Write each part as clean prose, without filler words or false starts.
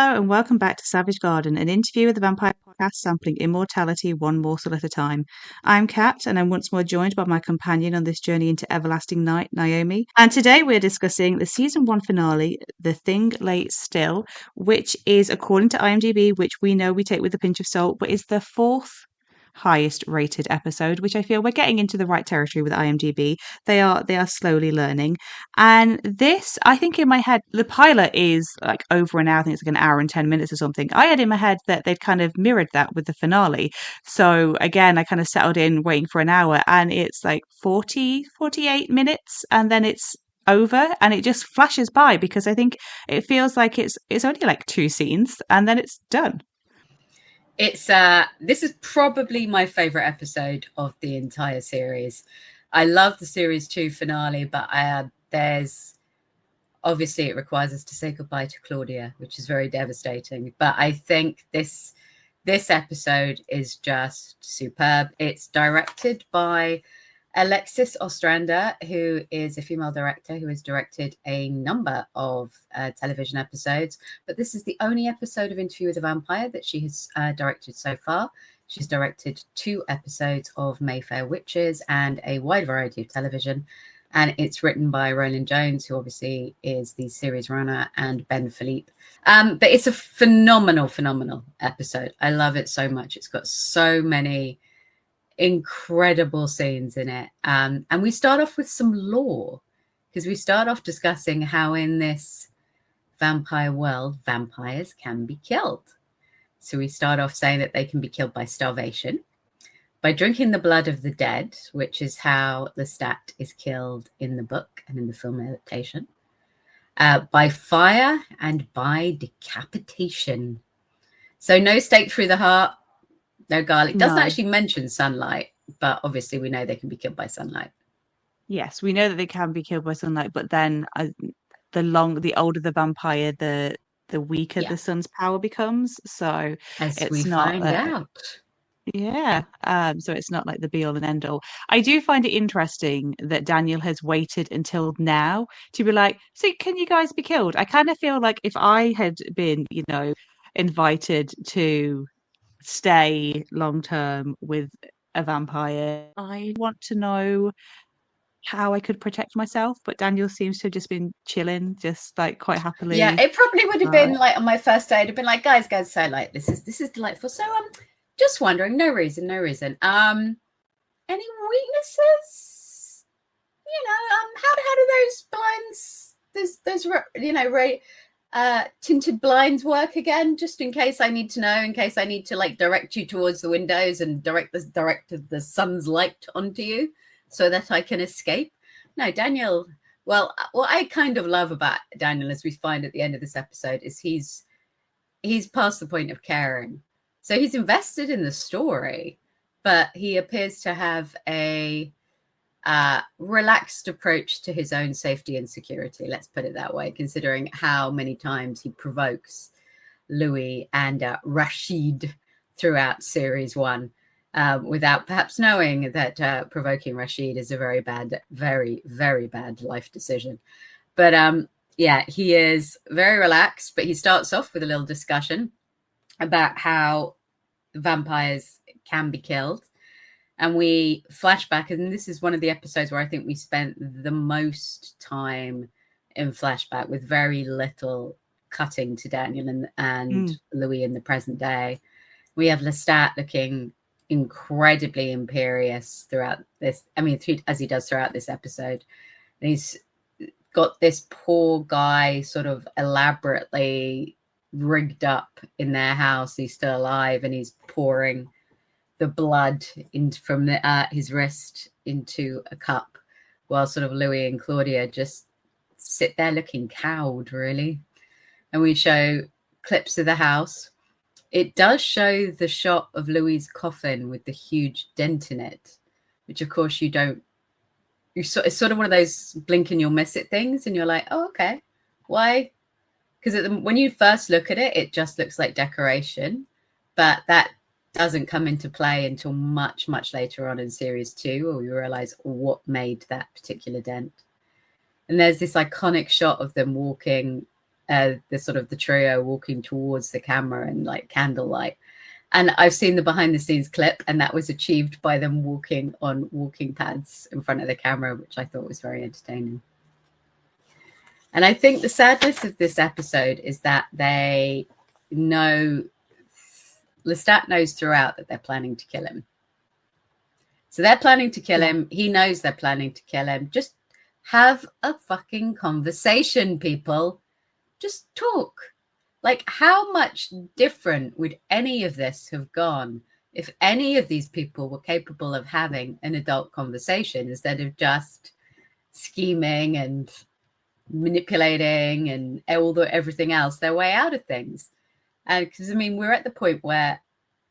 Hello and welcome back to Savage Garden, an interview with the vampire podcast sampling immortality one morsel at a time. I'm Kat, and I'm once more joined by my companion on this journey into everlasting night, Naomi. And today we're discussing the season 1 finale, The Thing Lay Still, which is, according to IMDb, which we know we take with a pinch of salt, but is the fourth highest rated episode, which I feel we're getting into the right territory with IMDb. They are slowly learning. And this, I think in my head, the pilot is like over an hour. I think it's like an hour and 10 minutes or something. I had in my head that they'd kind of mirrored that with the finale. So again, I kind of settled in waiting for an hour, and it's like 48 minutes, and then it's over, and it just flashes by because I think it feels like it's only like 2 scenes and then it's done. It's this is probably my favorite episode of the entire series. I love the series 2 finale, but there's obviously it requires us to say goodbye to Claudia, which is very devastating. But I think this episode is just superb. It's directed by Alexis Ostrander, who is a female director who has directed a number of television episodes, but this is the only episode of Interview with a Vampire that she has directed so far. She's directed 2 episodes of Mayfair Witches and a wide variety of television, and it's written by Roland Jones, who obviously is the series runner, and Ben Philippe. But it's a phenomenal episode. I love it so much. It's got so many incredible scenes in it, and we start off with some lore, because we start off discussing how in this vampire world vampires can be killed. So we start off saying that they can be killed by starvation, by drinking the blood of the dead, which is how Lestat is killed in the book and in the film adaptation, by fire, and by decapitation. So no stake through the heart, no garlic. Doesn't actually mention sunlight, but obviously we know they can be killed by sunlight. Yes, we know that they can be killed by sunlight, but then the older the vampire, the weaker the sun's power becomes. So as it's we not find out. Yeah. So it's not like the be all and end all. I do find it interesting that Daniel has waited until now to be like, so can you guys be killed? I kind of feel like if I had been, invited to stay long term with a vampire, I want to know how I could protect myself. But Daniel seems to have just been chilling, just like quite happily. Yeah, it probably would have been like on my first day, I'd have been like, guys, so like this is delightful. So just wondering, no reason. Any weaknesses? How do those blinds, tinted blinds work again? Just in case I need to know, in case I need to like direct you towards the windows and direct the sun's light onto you so that I can escape. No, Daniel. Well, what I kind of love about Daniel, as we find at the end of this episode, is he's past the point of caring. So he's invested in the story, but he appears to have a relaxed approach to his own safety and security. Let's put it that way, considering how many times he provokes Louis and Rashid throughout series 1, without perhaps knowing that provoking Rashid is a very, very bad life decision. But he is very relaxed, but he starts off with a little discussion about how vampires can be killed. And we flashback, and this is one of the episodes where I think we spent the most time in flashback with very little cutting to Daniel and Louis in the present day. We have Lestat looking incredibly imperious throughout this. I mean, as he does throughout this episode. And he's got this poor guy sort of elaborately rigged up in their house. He's still alive, and he's pouring the blood from his wrist into a cup, while sort of Louis and Claudia just sit there looking cowed, really. And we show clips of the house. It does show the shot of Louis's coffin with the huge dent in it, which of course it's sort of one of those blink and you'll miss it things, and you're like, oh, okay, why? Because when you first look at it, it just looks like decoration, but that doesn't come into play until much later on in series 2, where we realize what made that particular dent. And there's this iconic shot of them walking the sort of the trio walking towards the camera in like candlelight. And I've seen the behind the scenes clip, and that was achieved by them walking on walking pads in front of the camera, which I thought was very entertaining. And I think the sadness of this episode is that they know, Lestat knows throughout that they're planning to kill him. So they're planning to kill him. He knows they're planning to kill him. Just have a fucking conversation, people. Just talk. Like, how much different would any of this have gone if any of these people were capable of having an adult conversation instead of just scheming and manipulating and everything else their way out of things? Because, I mean, we're at the point where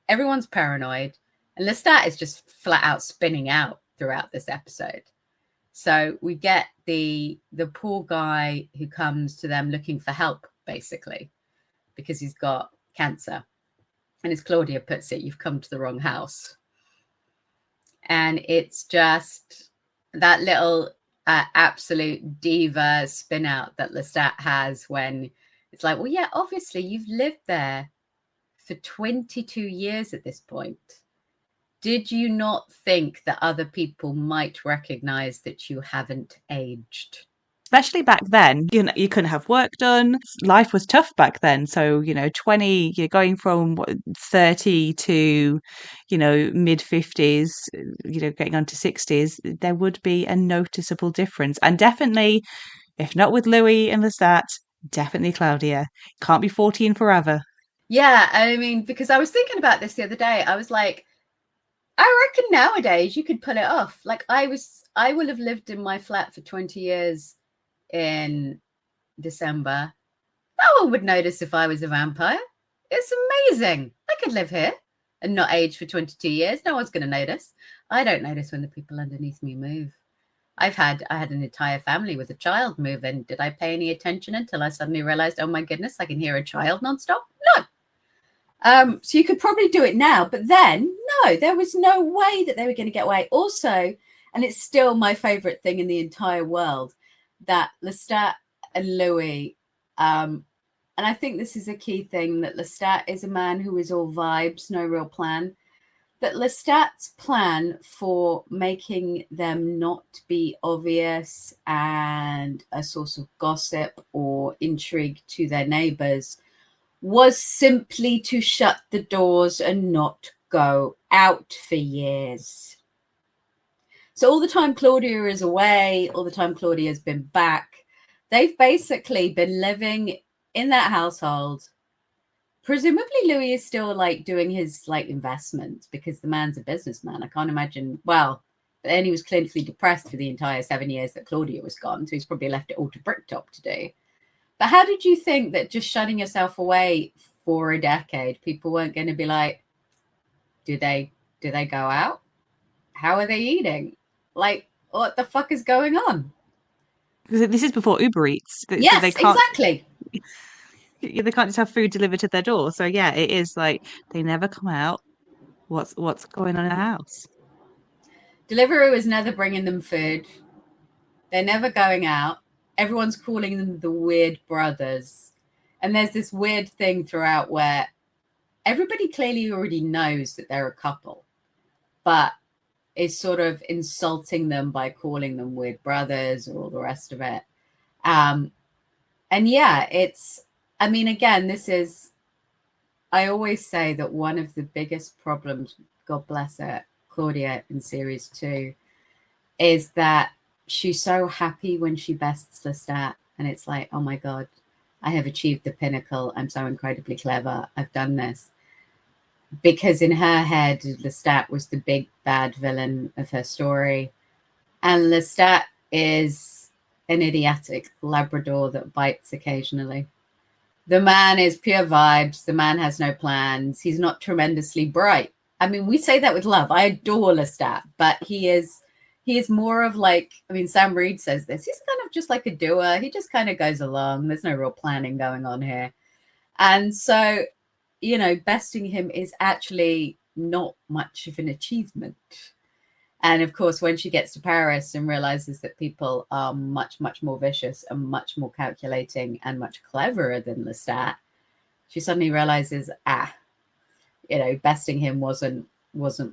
everyone's paranoid, and Lestat is just flat out spinning out throughout this episode. So we get the poor guy who comes to them looking for help, basically, because he's got cancer. And as Claudia puts it, you've come to the wrong house. And it's just that little absolute diva spin out that Lestat has when it's like, well, yeah, obviously you've lived there for 22 years at this point. Did you not think that other people might recognize that you haven't aged? Especially back then, you couldn't have work done. Life was tough back then. So, 20, you're going from 30 to, mid 50s, getting on to 60s, there would be a noticeable difference. And definitely, if not with Louis and Lestat, definitely Claudia. Can't be 14 forever. Yeah, I mean, because I was thinking about this the other day. I was like, I reckon nowadays you could pull it off. Like, I will have lived in my flat for 20 years in December. No one would notice if I was a vampire. It's amazing. I could live here and not age for 22 years. No one's going to notice. I don't notice when the people underneath me move. I had an entire family with a child move in. Did I pay any attention until I suddenly realized, oh my goodness, I can hear a child nonstop? No. So you could probably do it now, but then no, there was no way that they were going to get away. Also, and it's still my favorite thing in the entire world, that Lestat and Louis, and I think this is a key thing, that Lestat is a man who is all vibes, no real plan. That Lestat's plan for making them not be obvious and a source of gossip or intrigue to their neighbors was simply to shut the doors and not go out for years. So all the time Claudia is away, all the time Claudia's been back, they've basically been living in that household. Presumably Louis is still like doing his like investments because the man's a businessman. I can't imagine. Well, then he was clinically depressed for the entire 7 years that Claudia was gone. So he's probably left it all to Bricktop to do. But how did you think that just shutting yourself away for a decade, people weren't going to be like, do they go out? How are they eating? Like, what the fuck is going on? This is before Uber Eats. Yes, exactly. They can't just have food delivered to their door. So yeah, it is like they never come out. What's going on in the house? Deliveroo is never bringing them food. They're never going out. Everyone's calling them the weird brothers. And there's this weird thing throughout where everybody clearly already knows that they're a couple, but is sort of insulting them by calling them weird brothers or all the rest of it. And yeah, I mean, again, I always say that one of the biggest problems, God bless her, Claudia in series 2, is that she's so happy when she bests Lestat, and it's like, oh my God, I have achieved the pinnacle. I'm so incredibly clever. I've done this. Because in her head, Lestat was the big bad villain of her story. And Lestat is an idiotic Labrador that bites occasionally. The man is pure vibes. The man has no plans. He's not tremendously bright. I mean, we say that with love. I adore Lestat, but he is more of like, I mean, Sam Reid says this. He's kind of just like a doer. He just kind of goes along. There's no real planning going on here. And so, besting him is actually not much of an achievement. And of course, when she gets to Paris and realizes that people are much, much more vicious and much more calculating and much cleverer than Lestat, she suddenly realizes, besting him wasn't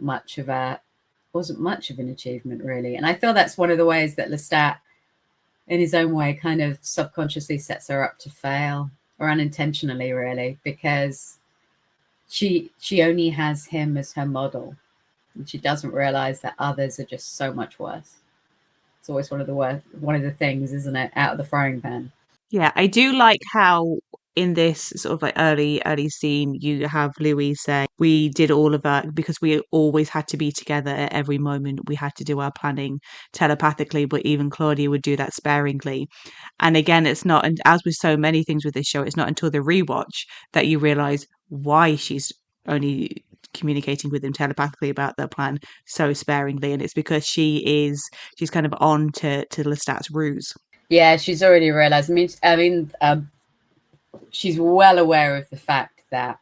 much of an achievement, really. And I feel that's one of the ways that Lestat, in his own way, kind of subconsciously sets her up to fail, or unintentionally, really, because she only has him as her model, and she doesn't realize that others are just so much worse. It's always one of the things, isn't it, out of the frying pan. Yeah, I do like how in this sort of like early scene you have Louis say we did all of that because we always had to be together at every moment. We had to do our planning telepathically, but even Claudia would do that sparingly. And again, it's not, and as with so many things with this show, it's not until the rewatch that you realize why she's only communicating with him telepathically about their plan so sparingly, and it's because she's kind of on to Lestat's ruse. Yeah, she's already realized. She's well aware of the fact that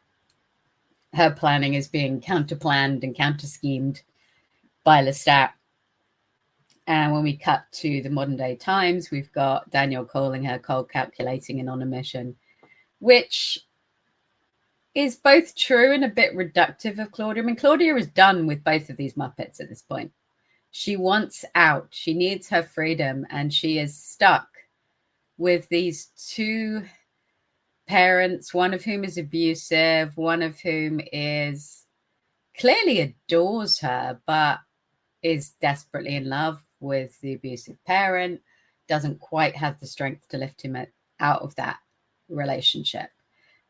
her planning is being counter-planned and counter-schemed by Lestat. And when we cut to the modern day times, we've got Daniel calling her cold calculating and on a mission, which is both true and a bit reductive of Claudia. I mean, Claudia is done with both of these Muppets at this point. She wants out. She needs her freedom, and she is stuck with these two parents, one of whom is abusive, one of whom is clearly adores her, but is desperately in love with the abusive parent, doesn't quite have the strength to lift him out of that relationship,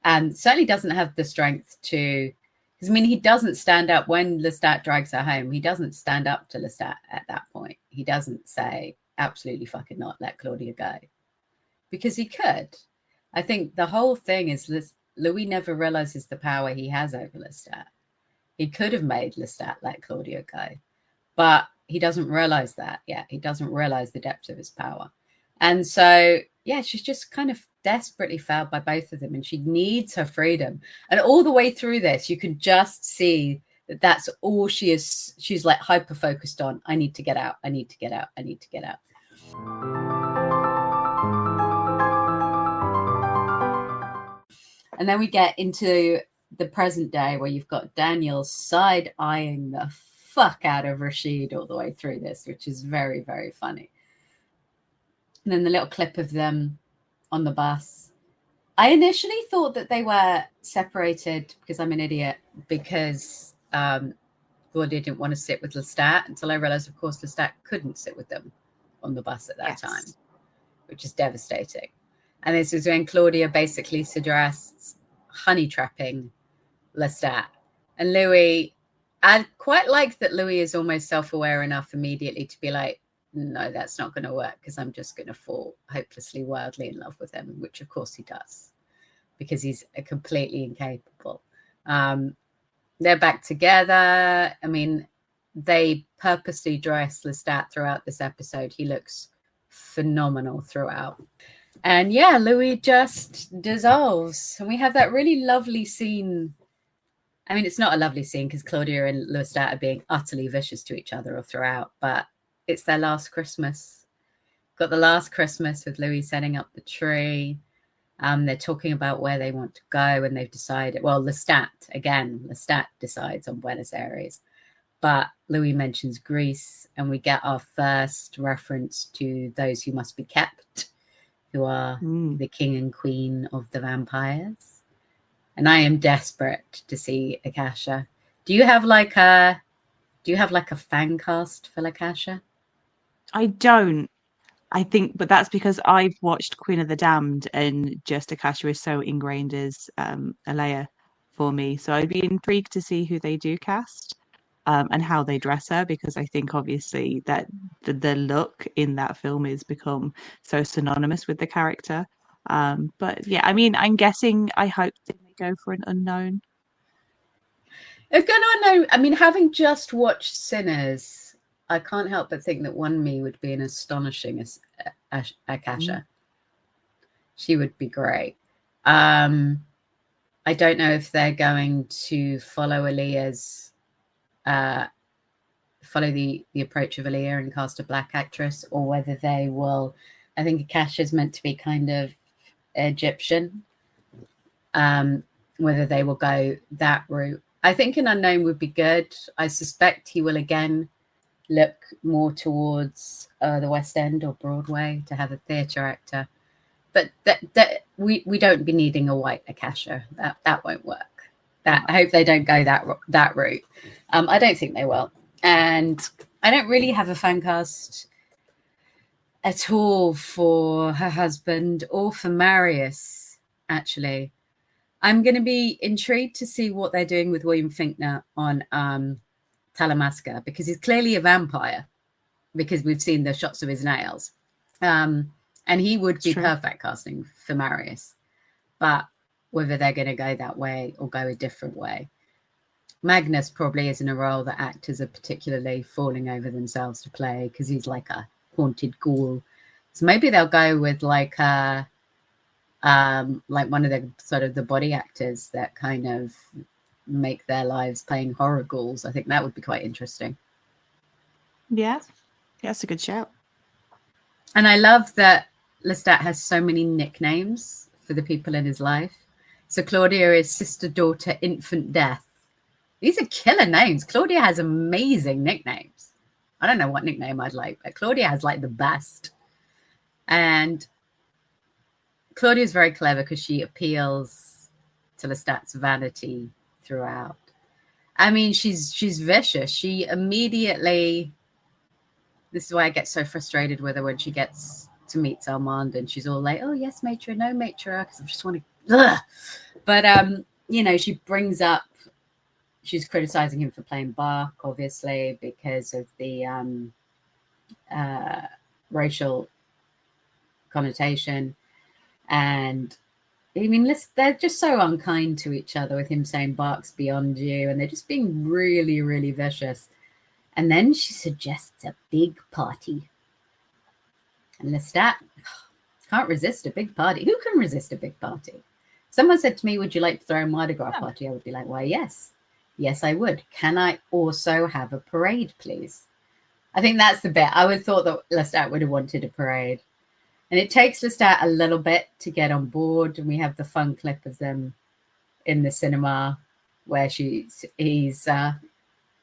and certainly doesn't have the strength to, because I mean, he doesn't stand up when Lestat drags her home. He doesn't stand up to Lestat at that point. He doesn't say, absolutely fucking not, let Claudia go, because he could. I think the whole thing is Louis never realizes the power he has over Lestat. He could have made Lestat let Claudia go, but he doesn't realize that yet. He doesn't realize the depth of his power. And so, yeah, she's just kind of desperately failed by both of them, and she needs her freedom. And all the way through this, you can just see that that's all she is. She's like hyper focused on, I need to get out. I need to get out. I need to get out. And then we get into the present day where you've got Daniel side-eyeing the fuck out of Rashid all the way through this, which is very, very funny. And then the little clip of them on the bus. I initially thought that they were separated because I'm an idiot, because Claudia didn't want to sit with Lestat, until I realized, of course, Lestat couldn't sit with them on the bus at that time, which is devastating. And this is when Claudia basically suggests honey trapping Lestat. And Louis, I quite like that Louis is almost self-aware enough immediately to be like, no, that's not going to work, because I'm just going to fall hopelessly, wildly in love with him, which of course he does, because he's completely incapable. They're back together. I mean, they purposely dress Lestat throughout this episode. He looks phenomenal throughout. And yeah, Louis just dissolves. And we have that really lovely scene. I mean, it's not a lovely scene because Claudia and Lestat are being utterly vicious to each other all throughout, but it's their last Christmas. Got the last Christmas with Louis setting up the tree. They're talking about where they want to go, and they've decided, well, Lestat decides on Buenos Aires, but Louis mentions Greece, and we get our first reference to those who must be kept, who are the king and queen of the vampires. And I am desperate to see Akasha. Do you have like a fan cast for Akasha? I don't. I think, but that's because I've watched Queen of the Damned, and just Akasha is so ingrained as Alea for me. So I'd be intrigued to see who they do cast and how they dress her, because I think obviously that the look in that film has become so synonymous with the character. But yeah, I mean, I'm guessing, I hope they may go for an unknown. If going unknown, I mean, having just watched Sinners, I can't help but think that one me would be an astonishing Akasha. She would be great. I don't know if they're going to follow Aaliyah's follow the approach of Aaliyah and cast a black actress, or whether they will. I think Akash is meant to be kind of Egyptian. Whether they will go that route. I think an unknown would be good. I suspect he will again look more towards the West End or Broadway to have a theatre actor. But that we don't be needing a white Akasha. That won't work. I hope they don't go that route. I don't think they will. And I don't really have a fan cast at all for her husband or for Marius, actually. I'm going to be intrigued to see what they're doing with William Finkner on Talamasca, because he's clearly a vampire, because we've seen the shots of his nails. And he would be perfect casting for Marius. But whether they're going to go that way or go a different way. Magnus probably isn't a role that actors are particularly falling over themselves to play, because he's like a haunted ghoul. So maybe they'll go with like one of the sort of the body actors that kind of make their lives playing horror ghouls. I think that would be quite interesting. Yeah, that's a good shout. And I love that Lestat has so many nicknames for the people in his life. So Claudia is sister, daughter, infant, death. These are killer names. Claudia has amazing nicknames. I don't know what nickname I'd like, but Claudia has like the best. And Claudia is very clever because she appeals to Lestat's vanity throughout. I mean, she's vicious. She immediately, this is why I get so frustrated with her when she gets to meet Armand and she's all like, oh, yes, maitre, no maitre, because I just want to, But, she brings up, she's criticizing him for playing Bach, obviously, because of the racial connotation. And I mean, they're just so unkind to each other, with him saying Bach's beyond you, and they're just being really, really vicious. And then she suggests a big party. And Lestat can't resist a big party. Who can resist a big party? Someone said to me, would you like to throw a Mardi Gras party? I would be like, why, yes. Yes, I would. Can I also have a parade, please? I think that's the bit. I would have thought that Lestat would have wanted a parade. And it takes Lestat a little bit to get on board. And we have the fun clip of them in the cinema where he's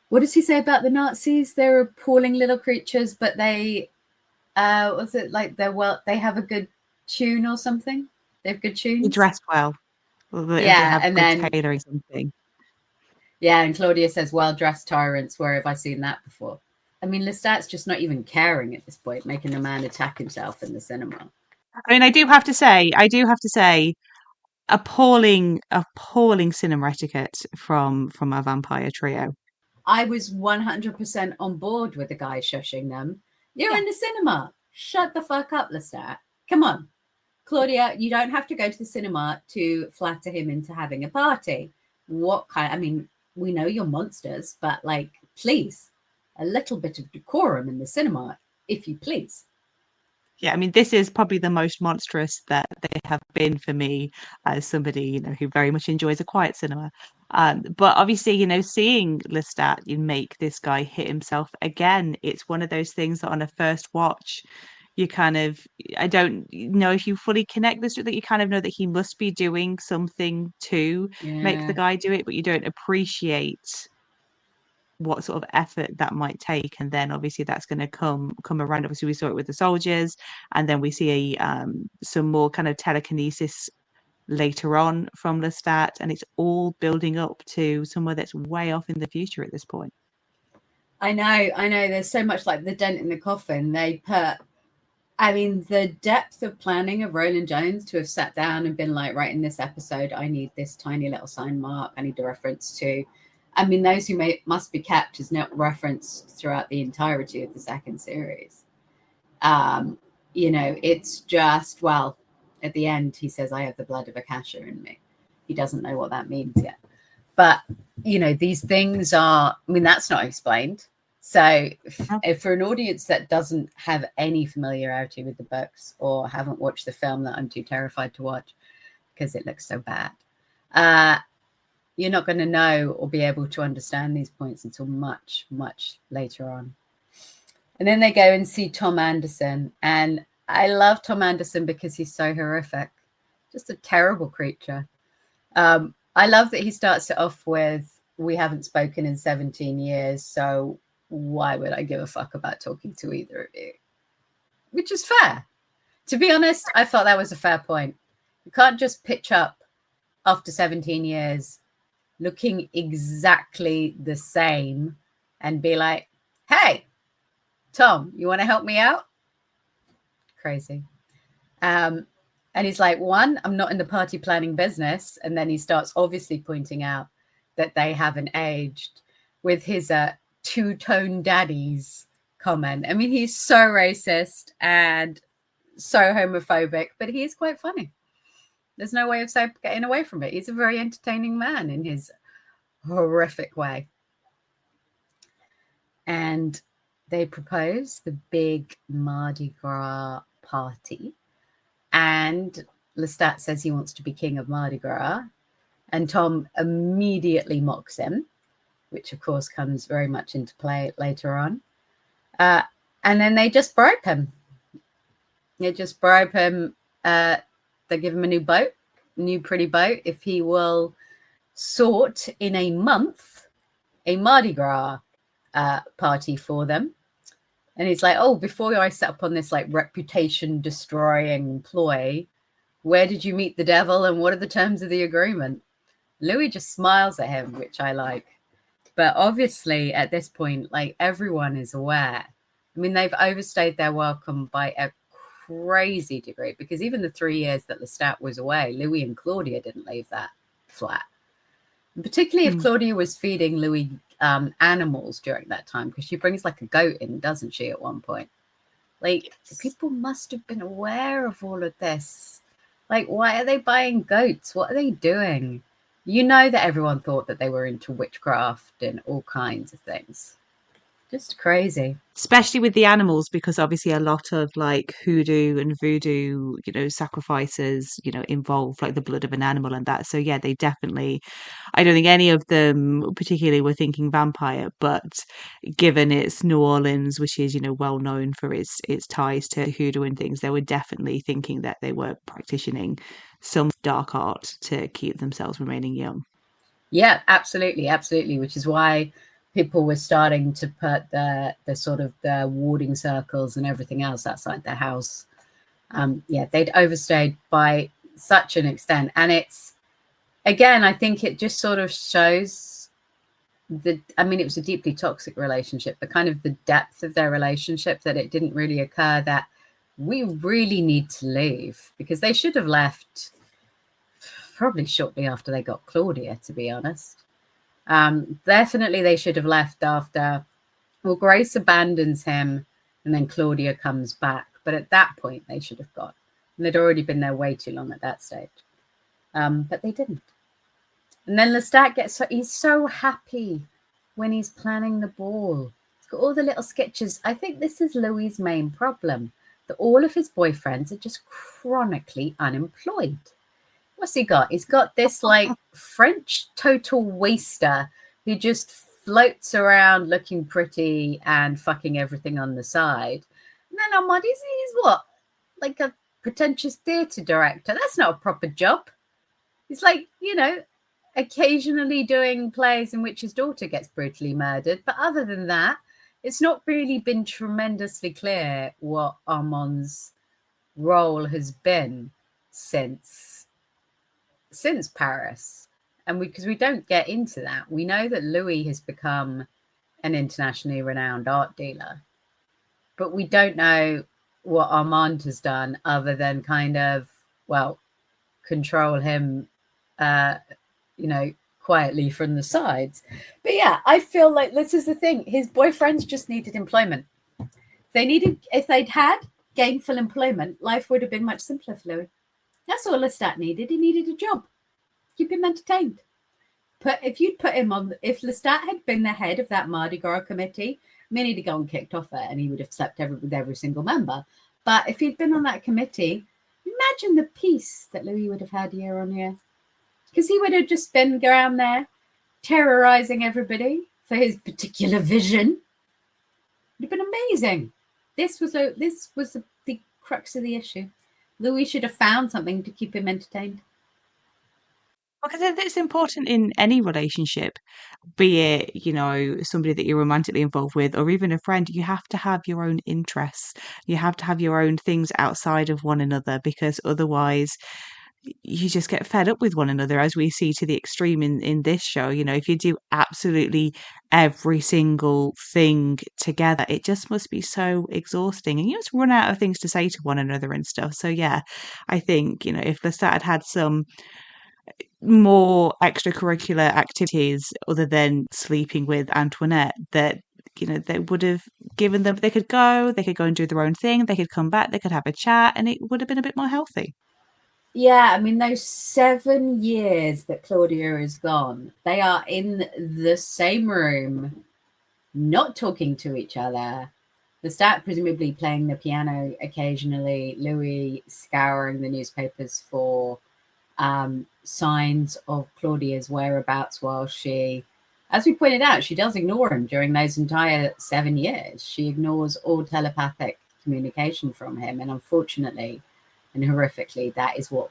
what does he say about the Nazis? They're appalling little creatures, but they, was it like they have a good tune or something? They have good tunes? They dress well. They have and good then tailoring something. Yeah, and Claudia says, well-dressed tyrants, where have I seen that before? I mean, Lestat's just not even caring at this point, making a man attack himself in the cinema. I mean, I do have to say, appalling cinema etiquette from our vampire trio. I was 100% on board with the guy shushing them. You're in the cinema. Shut the fuck up, Lestat. Come on. Claudia, you don't have to go to the cinema to flatter him into having a party. I mean, we know you're monsters, but like, please, a little bit of decorum in the cinema, if you please. Yeah, I mean, this is probably the most monstrous that they have been for me as somebody, who very much enjoys a quiet cinema. But obviously, seeing Lestat make this guy hit himself again, it's one of those things that on a first watch, you kind of, I don't know if you fully connect this, that you kind of know that he must be doing something to make the guy do it, but you don't appreciate what sort of effort that might take. And then obviously that's going to come around. Obviously we saw it with the soldiers, and then we see some more kind of telekinesis later on from Lestat, and it's all building up to somewhere that's way off in the future at this point. I know there's so much like the dent in the coffin. They put, I mean, the depth of planning of Roland Jones to have sat down and been like, right, in this episode I need this tiny little sign mark, I need a reference to, I mean, those who must be kept is not referenced throughout the entirety of the second series. It's just, well, at the end, he says, I have the blood of Akasha in me. He doesn't know what that means yet. But, these things are, I mean, that's not explained. So if for an audience that doesn't have any familiarity with the books or haven't watched the film that I'm too terrified to watch because it looks so bad, you're not going to know or be able to understand these points until much, much later on. And then they go and see Tom Anderson. And I love Tom Anderson because he's so horrific. Just a terrible creature. I love that he starts it off with, we haven't spoken in 17 years, so why would I give a fuck about talking to either of you? Which is fair. To be honest, I thought that was a fair point. You can't just pitch up after 17 years looking exactly the same and be like, hey, Tom, you want to help me out? Crazy. And he's like, one, I'm not in the party planning business. And then he starts obviously pointing out that they haven't aged with his two-tone daddies comment. I mean, he's so racist and so homophobic, but he is quite funny. There's no way of getting away from it. He's a very entertaining man in his horrific way. And they propose the big Mardi Gras party. And Lestat says he wants to be king of Mardi Gras. And Tom immediately mocks him, which, of course, comes very much into play later on. And then they just bribe him. They just bribe him. They give him a new pretty boat, if he will sort in a month a Mardi Gras party for them. And he's like, oh, before I set up on this like reputation destroying ploy, where did you meet the devil and what are the terms of the agreement? Louis just smiles at him, which I like. But obviously at this point, like everyone is aware. I mean, they've overstayed their welcome by a crazy degree, because even the 3 years that Lestat was away, Louis and Claudia didn't leave that flat. And particularly if Claudia was feeding Louis animals during that time, because she brings like a goat in, doesn't she, at one point? Like, people must have been aware of all of this. Like, why are they buying goats? What are they doing? You know that everyone thought that they were into witchcraft and all kinds of things. Just crazy. Especially with the animals, because obviously a lot of like hoodoo and voodoo, sacrifices, involve like the blood of an animal and that. So yeah, they definitely, I don't think any of them particularly were thinking vampire, but given it's New Orleans, which is, well known for its ties to hoodoo and things, they were definitely thinking that they were practicing some dark art to keep themselves remaining young. Yeah, absolutely. Which is why people were starting to put the sort of the warding circles and everything else outside their house. They'd overstayed by such an extent. And it's, again, I think it just sort of shows it was a deeply toxic relationship, but kind of the depth of their relationship, that it didn't really occur that we really need to leave, because they should have left probably shortly after they got Claudia, to be honest. Definitely they should have left after, well, Grace abandons him and then Claudia comes back. But at that point, they should have gone. And they'd already been there way too long at that stage. But they didn't. And then Lestat he's so happy when he's planning the ball. He's got all the little sketches. I think this is Louis' main problem, that all of his boyfriends are just chronically unemployed. What's he got? He's got this like French total waster who just floats around looking pretty and fucking everything on the side. And then Armand, he's what? Like a pretentious theatre director. That's not a proper job. He's like, occasionally doing plays in which his daughter gets brutally murdered. But other than that, it's not really been tremendously clear what Armand's role has been since Paris. And because we don't get into that, we know that Louis has become an internationally renowned art dealer, but we don't know what Armand has done other than kind of, control him, quietly from the sides. But yeah, I feel like this is the thing. His boyfriends just needed employment. If they'd had gainful employment, life would have been much simpler for Louis. That's all Lestat needed. He needed a job. Keep him entertained. If Lestat had been the head of that Mardi Gras committee, he'd have gone kicked off it and he would have slept with every single member. But if he'd been on that committee, imagine the peace that Louis would have had year on year. because he would have just been around there terrorizing everybody for his particular vision. It would have been amazing. This was the crux of the issue. Louis should have found something to keep him entertained. Because it's important in any relationship, be it, you know, somebody that you're romantically involved with or even a friend, you have to have your own interests. You have to have your own things outside of one another, because otherwise you just get fed up with one another, as we see to the extreme in this show. You know, if you do absolutely every single thing together, it just must be so exhausting, and you just run out of things to say to one another and stuff. So yeah, I think, you know, if Lestat had some more extracurricular activities other than sleeping with Antoinette, that, you know, they would have given them, they could go and do their own thing, they could come back, they could have a chat, and it would have been a bit more healthy. Yeah, I mean, those 7 years that Claudia is gone, they are in the same room, not talking to each other. Lestat presumably playing the piano occasionally, Louis scouring the newspapers for signs of Claudia's whereabouts, while she, as we pointed out, she does ignore him during those entire 7 years. She ignores all telepathic communication from him, and unfortunately and horrifically, that's what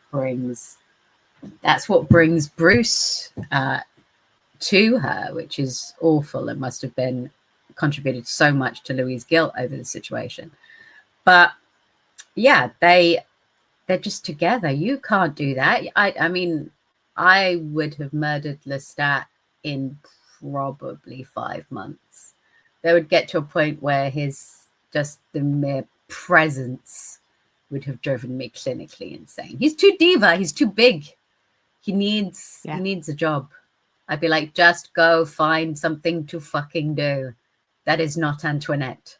brings Bruce to her, which is awful and must have been contributed so much to Louis' guilt over the situation. But yeah, they're just together. You can't do that. I mean, I would have murdered Lestat in probably 5 months. They would get to a point where the mere presence would have driven me clinically insane. He's too diva. He's too big. He needs a job. I'd be like, just go find something to fucking do. That is not Antoinette.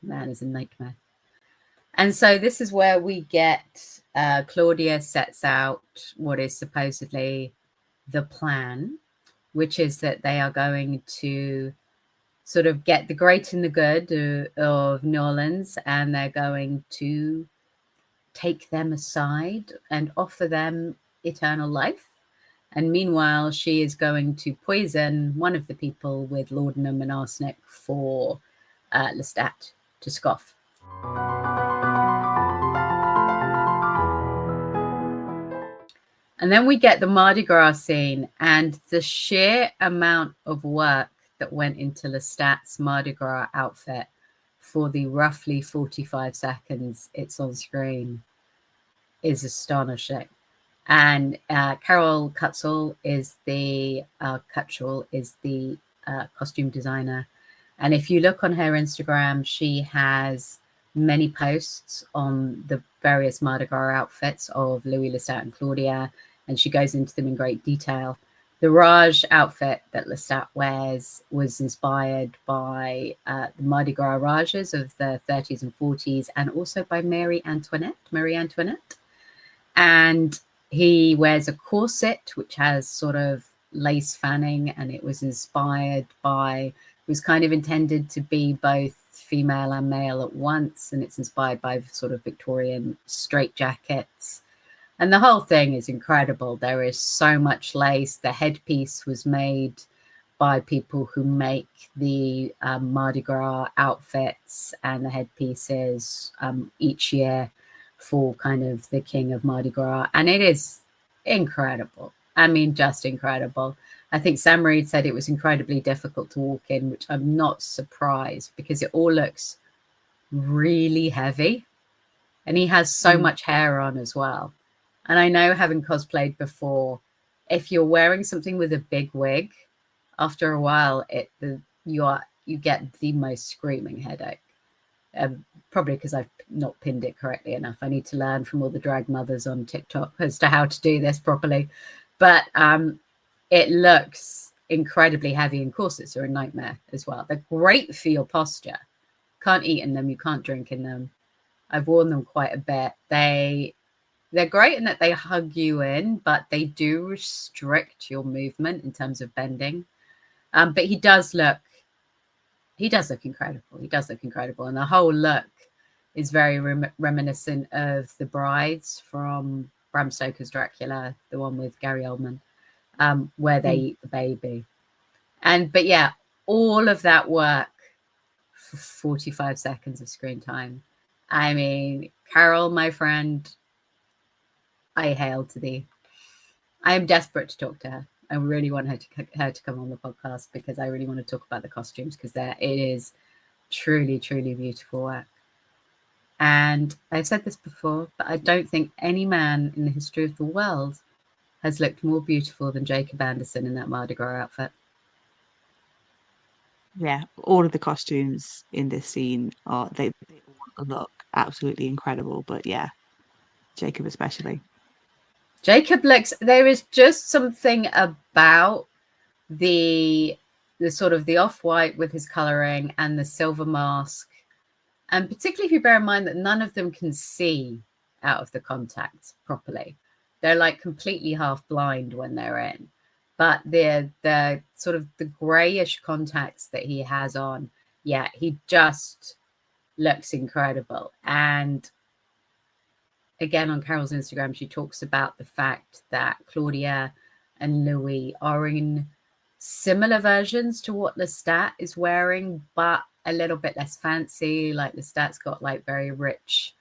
Man is a nightmare. And so this is where we get Claudia sets out what is supposedly the plan, which is that they are going to sort of get the great and the good of New Orleans, and they're going to take them aside and offer them eternal life. And meanwhile, she is going to poison one of the people with laudanum and arsenic for Lestat to scoff. And then we get the Mardi Gras scene, and the sheer amount of work that went into Lestat's Mardi Gras outfit for the roughly 45 seconds it's on screen is astonishing. And Carol Cutshall is the costume designer. And if you look on her Instagram, she has many posts on the various Mardi Gras outfits of Louis Lestat and Claudia, and she goes into them in great detail. The Raj outfit that Lestat wears was inspired by the Mardi Gras Rajas of the 30s and 40s, and also by Marie Antoinette. And he wears a corset which has sort of lace fanning, and it was kind of intended to be both female and male at once, and it's inspired by sort of Victorian straitjackets. And the whole thing is incredible. There is so much lace. The headpiece was made by people who make the Mardi Gras outfits and the headpieces each year for kind of the king of Mardi Gras. And it is incredible. I mean, just incredible. I think Sam Reid said it was incredibly difficult to walk in, which I'm not surprised, because it all looks really heavy. And he has so much hair on as well. And I know, having cosplayed before, if you're wearing something with a big wig, after a while, you get the most screaming headache. Probably because I've not pinned it correctly enough. I need to learn from all the drag mothers on TikTok as to how to do this properly. But it looks incredibly heavy, and corsets are a nightmare as well. They're great for your posture. Can't eat in them. You can't drink in them. I've worn them quite a bit. They're great in that they hug you in, but they do restrict your movement in terms of bending. But he does look incredible. And the whole look is very reminiscent of the brides from Bram Stoker's Dracula, the one with Gary Oldman, where they eat the baby. But yeah, all of that work for 45 seconds of screen time. I mean, Carol, my friend, I hail to thee. I am desperate to talk to her. I really want her to come on the podcast, because I really want to talk about the costumes, because it is truly, truly beautiful work. And I've said this before, but I don't think any man in the history of the world has looked more beautiful than Jacob Anderson in that Mardi Gras outfit. Yeah, all of the costumes in this scene they all look absolutely incredible. But yeah, Jacob especially. Jacob looks, there is just something about the sort of the off-white with his coloring and the silver mask, and particularly if you bear in mind that none of them can see out of the contacts properly. They're like completely half blind when they're in, but the sort of the grayish contacts that he has on, yeah, he just looks incredible. And again, on Carol's Instagram, she talks about the fact that Claudia and Louis are in similar versions to what Lestat is wearing, but a little bit less fancy. Like Lestat's got like very rich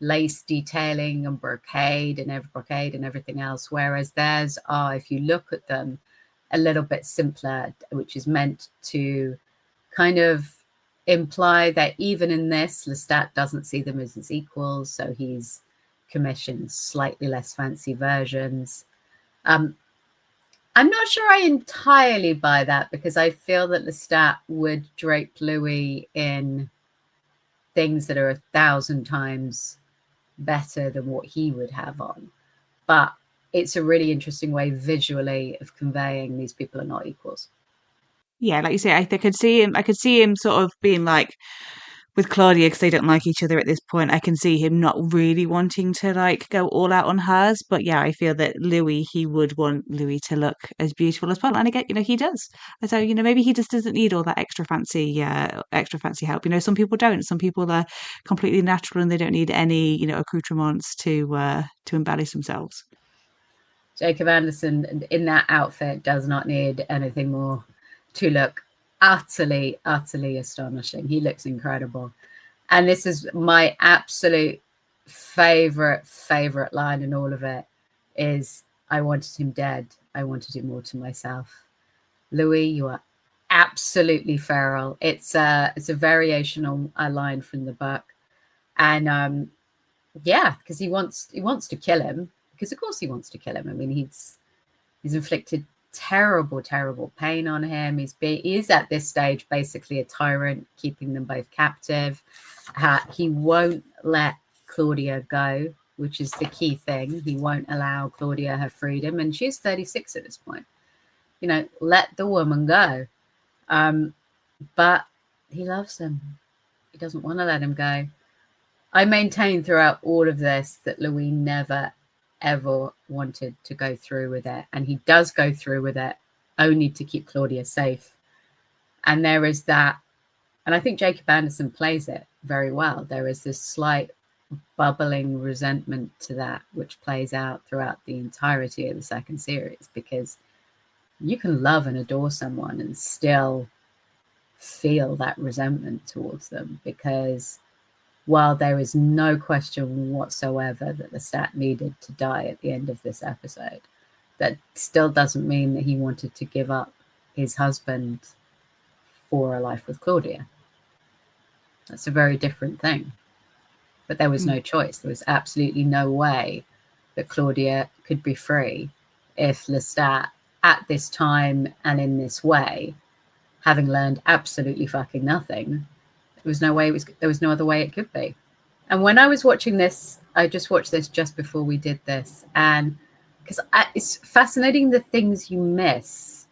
lace detailing and brocade and everything else, whereas theirs are, if you look at them, a little bit simpler, which is meant to kind of imply that even in this, Lestat doesn't see them as his equals, so he's commissioned slightly less fancy versions. I'm not sure I entirely buy that, because I feel that Lestat would drape Louis in things that are 1,000 times better than what he would have on. But it's a really interesting way visually of conveying these people are not equals. Yeah, like you say, I could see him sort of being like with Claudia, because they don't like each other at this point. I can see him not really wanting to like go all out on hers, but yeah, I feel that he would want Louis to look as beautiful as possible, and again, he does. And so, maybe he just doesn't need all that extra fancy help. Some people don't. Some people are completely natural and they don't need any, accoutrements to embellish themselves. Jacob Anderson in that outfit does not need anything more to look utterly, utterly astonishing. He looks incredible. And this is my absolute favorite line in all of it is, I wanted him dead. I wanted him all to myself. Louis, you are absolutely feral. It's a variation on a line from the book. And yeah, because he wants to kill him, because of course he wants to kill him. I mean, he's inflicted terrible pain on him. He is at this stage basically a tyrant, keeping them both captive. He won't let Claudia go, which is the key thing. He won't allow Claudia her freedom, and she's 36 at this point. Let the woman go. But he loves him. He doesn't want to let him go. I maintain throughout all of this that Louis never ever wanted to go through with it, and he does go through with it only to keep Claudia safe. And there is that, and I think Jacob Anderson plays it very well. There is this slight bubbling resentment to that, which plays out throughout the entirety of the second series, because you can love and adore someone and still feel that resentment towards them, because while there is no question whatsoever that Lestat needed to die at the end of this episode, that still doesn't mean that he wanted to give up his husband for a life with Claudia. That's a very different thing. But there was no choice. There was absolutely no way that Claudia could be free if Lestat, at this time and in this way, having learned absolutely fucking nothing, there was no other way it could be. And when I was watching this, I just watched this just before we did this, and because it's fascinating the things you miss,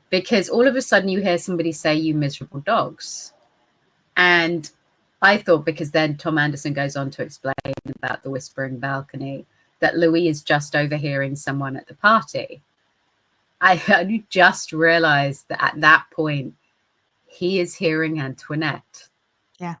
because all of a sudden you hear somebody say, "You miserable dogs," and I thought, because then Tom Anderson goes on to explain about the whispering balcony, that Louis is just overhearing someone at the party. I just realized that at that point he is hearing Antoinette. Yeah.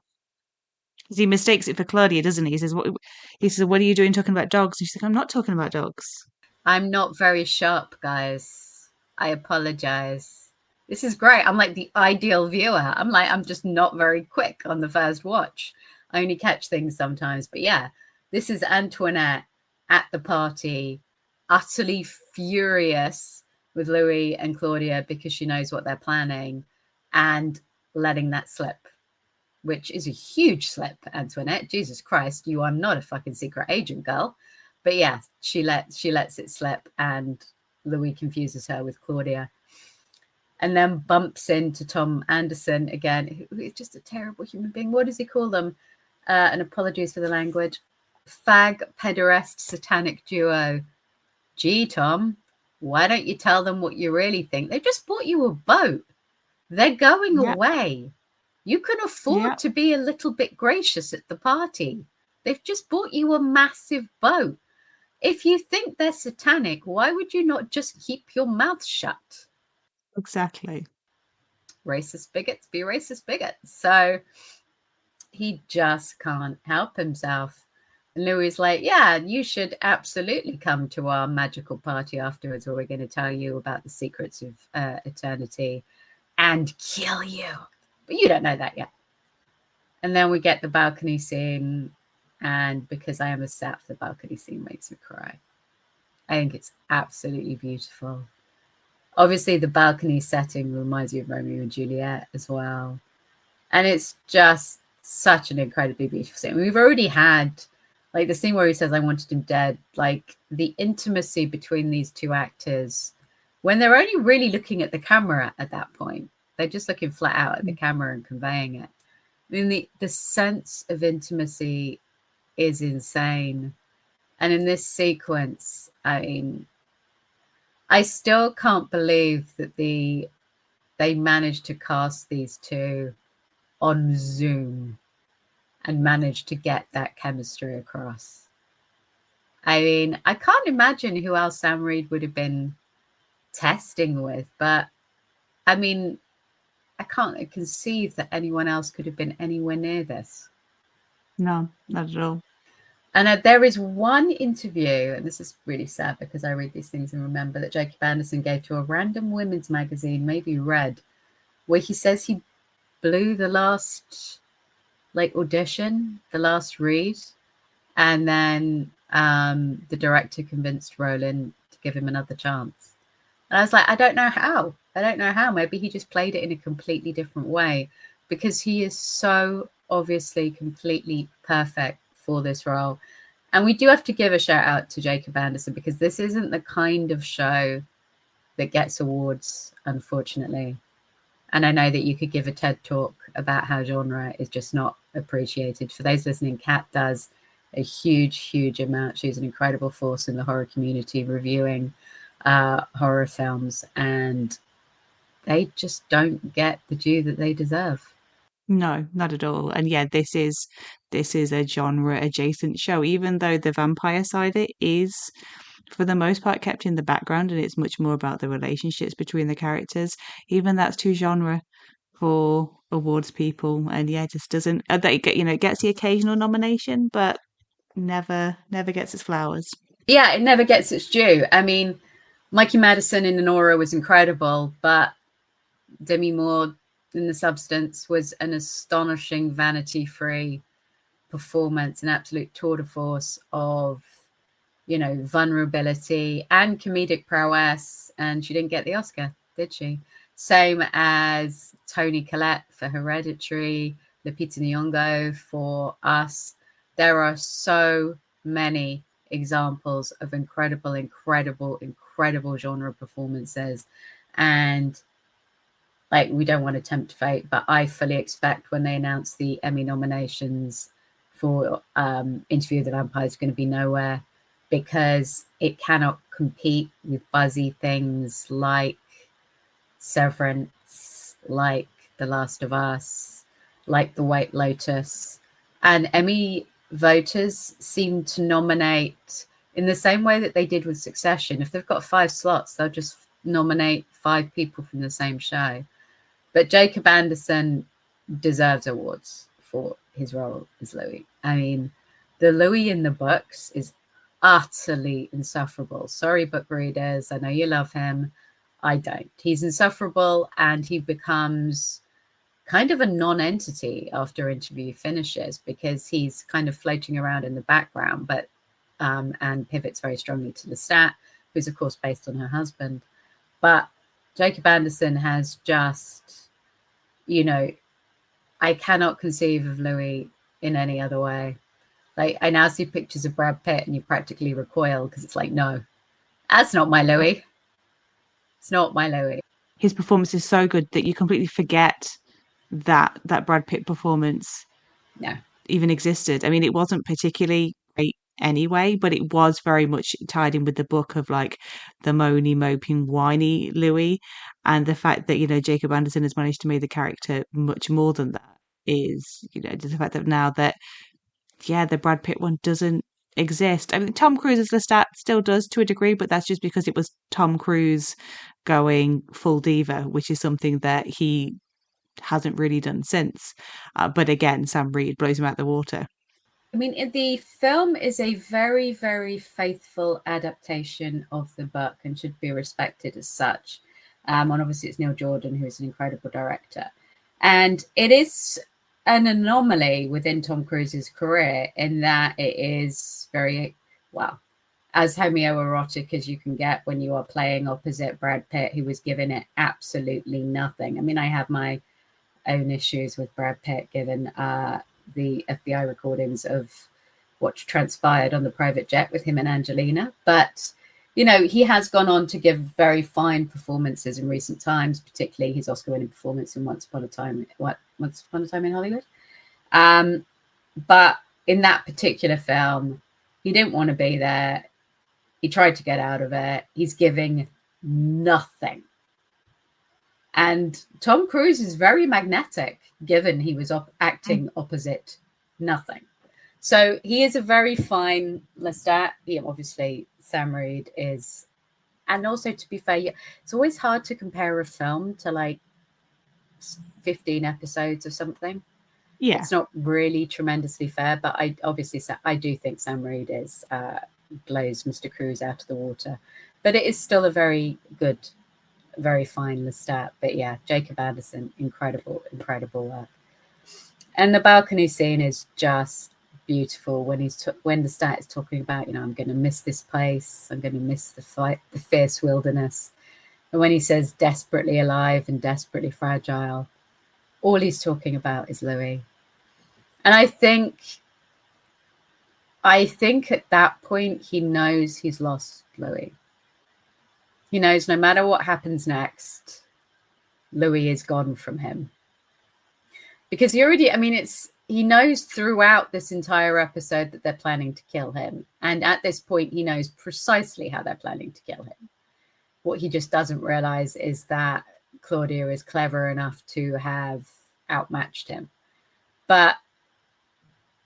Because he mistakes it for Claudia, doesn't he? He says, what are you doing talking about dogs? And she's like, I'm not talking about dogs. I'm not very sharp, guys. I apologize. This is great. I'm like the ideal viewer. I'm just not very quick on the first watch. I only catch things sometimes. But yeah, this is Antoinette at the party, utterly furious with Louis and Claudia because she knows what they're planning and letting that slip, which is a huge slip, Antoinette. Jesus Christ, you are not a fucking secret agent, girl. But yeah, she lets it slip, and Louis confuses her with Claudia. And then bumps into Tom Anderson again, who is just a terrible human being. What does he call them? And apologies for the language. Fag, pederast, satanic duo. Gee, Tom, why don't you tell them what you really think? They just bought you a boat. They're going away. You can afford to be a little bit gracious at the party. They've just bought you a massive boat. If you think they're satanic, why would you not just keep your mouth shut? Exactly. Racist bigots be racist bigots. So he just can't help himself. And Louis is like, yeah, you should absolutely come to our magical party afterwards where we're going to tell you about the secrets of eternity and kill you. But you don't know that yet. And then we get the balcony scene. And because I am a sap, the balcony scene makes me cry. I think it's absolutely beautiful. Obviously, the balcony setting reminds you of Romeo and Juliet as well. And it's just such an incredibly beautiful scene. We've already had, like, the scene where he says, I wanted him dead. Like, the intimacy between these two actors, when they're only really looking at the camera at that point. They're just looking flat out at the camera and conveying it. I mean, the sense of intimacy is insane. And in this sequence, I mean, I still can't believe that they managed to cast these two on Zoom and managed to get that chemistry across. I mean, I can't imagine who else Sam Reid would have been testing with, but I mean, I can't conceive that anyone else could have been anywhere near this. No, not at all. And there is one interview, and this is really sad because I read these things and remember that Jacob Anderson gave to a random women's magazine, maybe Reid, where he says he blew the last audition, the last read, and then the director convinced Roland to give him another chance. And I was like, I don't know how. Maybe he just played it in a completely different way because he is so obviously completely perfect for this role. And we do have to give a shout out to Jacob Anderson because this isn't the kind of show that gets awards, unfortunately. And I know that you could give a TED talk about how genre is just not appreciated. For those listening, Kat does a huge amount. She's an incredible force in the horror community reviewing horror films, and they just don't get the due that they deserve. No, not at all. And yeah, this is a genre adjacent show, even though the vampire side of it is for the most part kept in the background and it's much more about the relationships between the characters. Even that's too genre for awards people, and yeah, just doesn't it gets the occasional nomination, but never gets its flowers. Yeah, it never gets its due. I mean, Mikey Madison in Anora was incredible, but Demi Moore in The Substance was an astonishing vanity-free performance, an absolute tour de force of, vulnerability and comedic prowess. And she didn't get the Oscar, did she? Same as Toni Collette for Hereditary, Lupita Nyong'o for Us. There are so many examples of incredible genre performances. And we don't want to tempt fate, but I fully expect when they announce the Emmy nominations for Interview with the Vampire is going to be nowhere because it cannot compete with buzzy things like Severance, like The Last of Us, like The White Lotus. And Emmy voters seem to nominate in the same way that they did with Succession. If they've got 5 slots, they'll just nominate 5 people from the same show. But Jacob Anderson deserves awards for his role as Louis. I mean, the Louis in the books is utterly insufferable. Sorry, book readers. I know you love him. I don't. He's insufferable, and he becomes kind of a non-entity after interview finishes because he's kind of floating around in the background, but and pivots very strongly to Lestat, who's of course based on her husband. But Jacob Anderson has just, I cannot conceive of Louis in any other way. Like, I now see pictures of Brad Pitt and you practically recoil because it's like, no, that's not my Louis. It's not my Louis. His performance is so good that you completely forget that Brad Pitt performance even existed. I mean, it wasn't particularly great anyway, but it was very much tied in with the book of like the moany, moping, whiny Louis, and the fact that Jacob Anderson has managed to make the character much more than that is just the fact that now that the Brad Pitt one doesn't exist. I mean, Tom Cruise's Lestat still does to a degree, but that's just because it was Tom Cruise going full diva, which is something that he hasn't really done since. But again, Sam Reid blows him out the water. I mean, the film is a very, very faithful adaptation of the book and should be respected as such. And obviously it's Neil Jordan, who is an incredible director. And it is an anomaly within Tom Cruise's career in that it is very, well, as homoerotic as you can get when you are playing opposite Brad Pitt, who was giving it absolutely nothing. I mean, I have my own issues with Brad Pitt, given the FBI recordings of what transpired on the private jet with him and Angelina. But, he has gone on to give very fine performances in recent times, particularly his Oscar-winning performance in Once Upon a Time in Hollywood. But in that particular film, he didn't want to be there. He tried to get out of it. He's giving nothing. And Tom Cruise is very magnetic, given he was acting opposite nothing. So he is a very fine Lestat. Obviously, Sam Reid is. And also, to be fair, it's always hard to compare a film to like 15 episodes or something. Yeah. It's not really tremendously fair, but I do think Sam Reid blows Mr. Cruise out of the water. But it is still a very good, very fine Lestat. But yeah, Jacob Anderson, incredible work. And the balcony scene is just beautiful when Lestat is talking about, I'm going to miss this place. I'm going to miss the fierce wilderness. And when he says desperately alive and desperately fragile, all he's talking about is Louis. And I think at that point, he knows he's lost Louis. He knows no matter what happens next, Louis is gone from him. Because he knows throughout this entire episode that they're planning to kill him. And at this point, he knows precisely how they're planning to kill him. What he just doesn't realize is that Claudia is clever enough to have outmatched him. But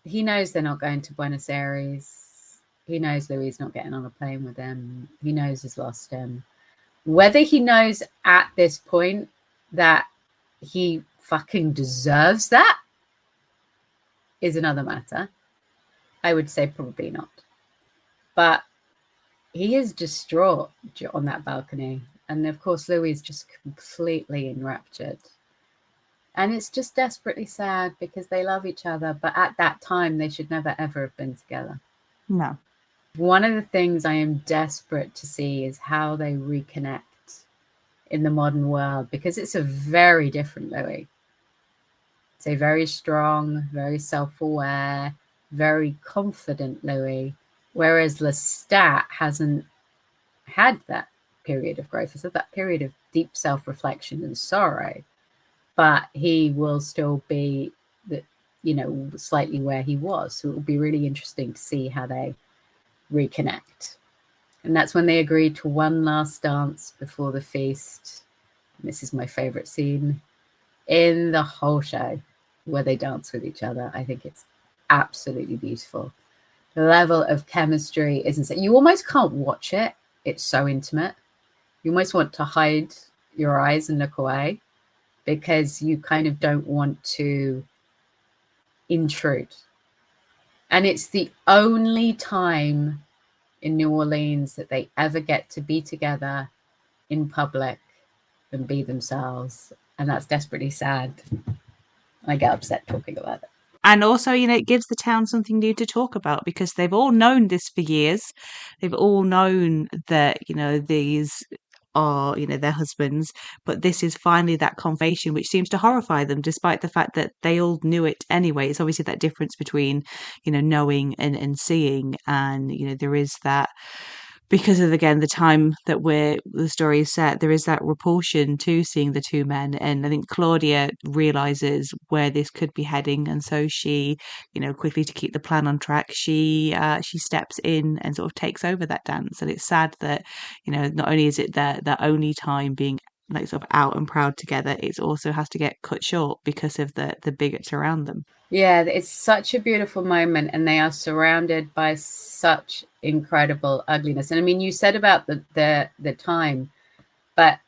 he knows they're not going to Buenos Aires. He knows Louis is not getting on a plane with them. He knows he's lost him. Whether he knows at this point that he fucking deserves that is another matter. I would say probably not. But he is distraught on that balcony. And of course, Louis is just completely enraptured. And it's just desperately sad because they love each other. But at that time, they should never, ever have been together. No. One of the things I am desperate to see is how they reconnect in the modern world, because it's a very different Louis. It's a very strong, very self-aware, very confident Louis, whereas Lestat hasn't had that period of growth. It's that period of deep self-reflection and sorrow, but he will still be, slightly where he was. So it will be really interesting to see how they reconnect. And that's when they agreed to one last dance before the feast. And this is my favorite scene in the whole show, where they dance with each other. I think it's absolutely beautiful. The level of chemistry is insane. You almost can't watch it. It's so intimate. You almost want to hide your eyes and look away, because you kind of don't want to intrude. And it's the only time in New Orleans that they ever get to be together in public and be themselves. And that's desperately sad. I get upset talking about it. And also, it gives the town something new to talk about, because they've all known this for years. They've all known that, these are, their husbands, but this is finally that confirmation, which seems to horrify them, despite the fact that they all knew it anyway. It's obviously that difference between, knowing and seeing. And, there is that, because of, again, the time that the story is set, there is that repulsion to seeing the two men. And I think Claudia realizes where this could be heading, and so she, quickly, to keep the plan on track, she steps in and sort of takes over that dance. And it's sad that, not only is it their only time being like sort of out and proud together, it also has to get cut short because of the bigots around them. Yeah, it's such a beautiful moment, and they are surrounded by such incredible ugliness. And I mean, you said about the time, but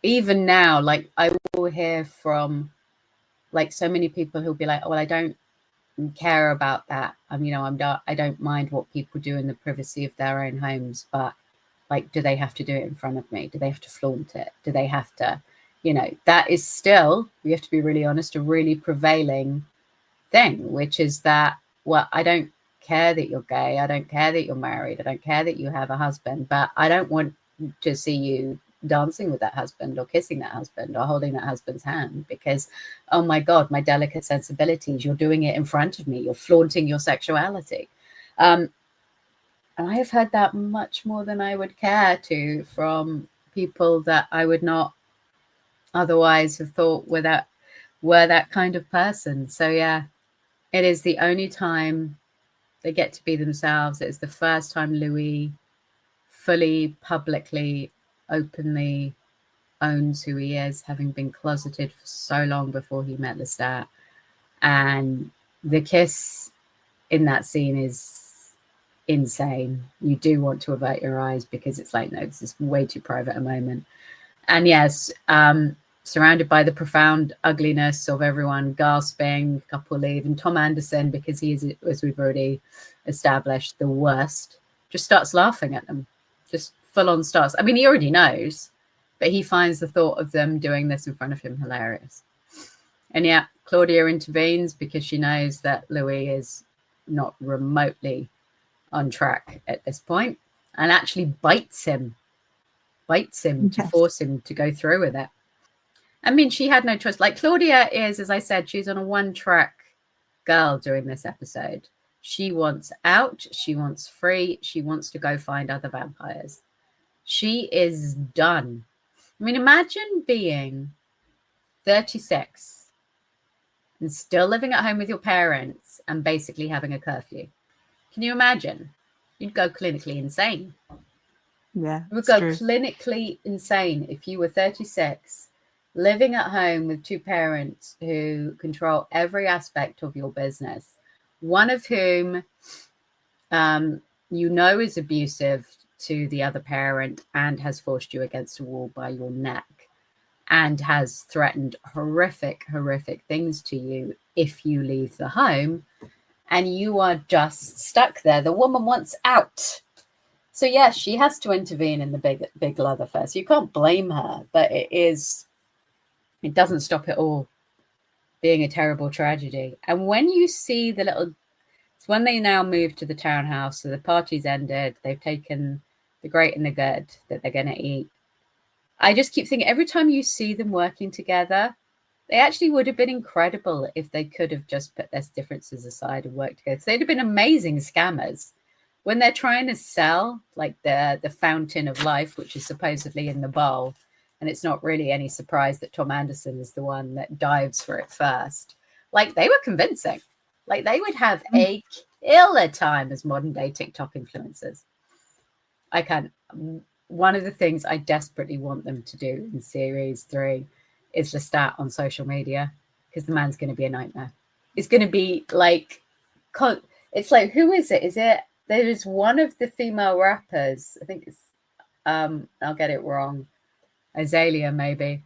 even now, like, I will hear from like so many people who'll be like, "Oh, well, I don't care about that. I don't mind what people do in the privacy of their own homes, but like, do they have to do it in front of me? Do they have to flaunt it? Do they have to, that is still, we have to be really honest, a really prevailing thing, which is that, well, I don't care that you're gay. I don't care that you're married. I don't care that you have a husband, but I don't want to see you dancing with that husband or kissing that husband or holding that husband's hand, because, oh my God, my delicate sensibilities, you're doing it in front of me. You're flaunting your sexuality. And I have heard that much more than I would care to from people that I would not otherwise have thought were that kind of person. So yeah, it is the only time they get to be themselves. It's the first time Louis fully, publicly, openly owns who he is, having been closeted for so long before he met Lestat. And the kiss in that scene is insane. You do want to avert your eyes, because it's like, no, this is way too private a moment. And yes, surrounded by the profound ugliness of everyone gasping, couple leave, and Tom Anderson, because he is, as we've already established, the worst, just starts laughing at them. Just full on starts. I mean, he already knows, but he finds the thought of them doing this in front of him hilarious. And yeah, Claudia intervenes because she knows that Louis is not remotely on track at this point, and actually bites him to force him to go through with it. I mean, she had no choice. Like, Claudia is, as I said, she's on a one-track girl during this episode. She wants out. She wants free. She wants to go find other vampires. She is done. I mean, imagine being 36 and still living at home with your parents and basically having a curfew. Can you imagine? You'd go clinically insane. Yeah, you would go clinically insane if you were 36, living at home with two parents who control every aspect of your business, one of whom is abusive to the other parent and has forced you against a wall by your neck and has threatened horrific things to you if you leave the home, and you are just stuck there. The woman wants out. So yes, she has to intervene in the big love affair. So you can't blame her, but it doesn't stop it all being a terrible tragedy. And when you see it's when they now move to the townhouse, so the party's ended, they've taken the great and the good that they're going to eat. I just keep thinking, every time you see them working together, they actually would have been incredible if they could have just put their differences aside and worked together. So they'd have been amazing scammers. When they're trying to sell like the fountain of life, which is supposedly in the bowl, and it's not really any surprise that Tom Anderson is the one that dives for it first. Like, they were convincing. Like, they would have a killer time as modern day TikTok influencers. One of the things I desperately want them to do in series 3 is Lestat on social media, because the man's going to be a nightmare. It's going to be like, it's like, who is it? There is one of the female rappers, I think it's, I'll get it wrong, Azalea maybe,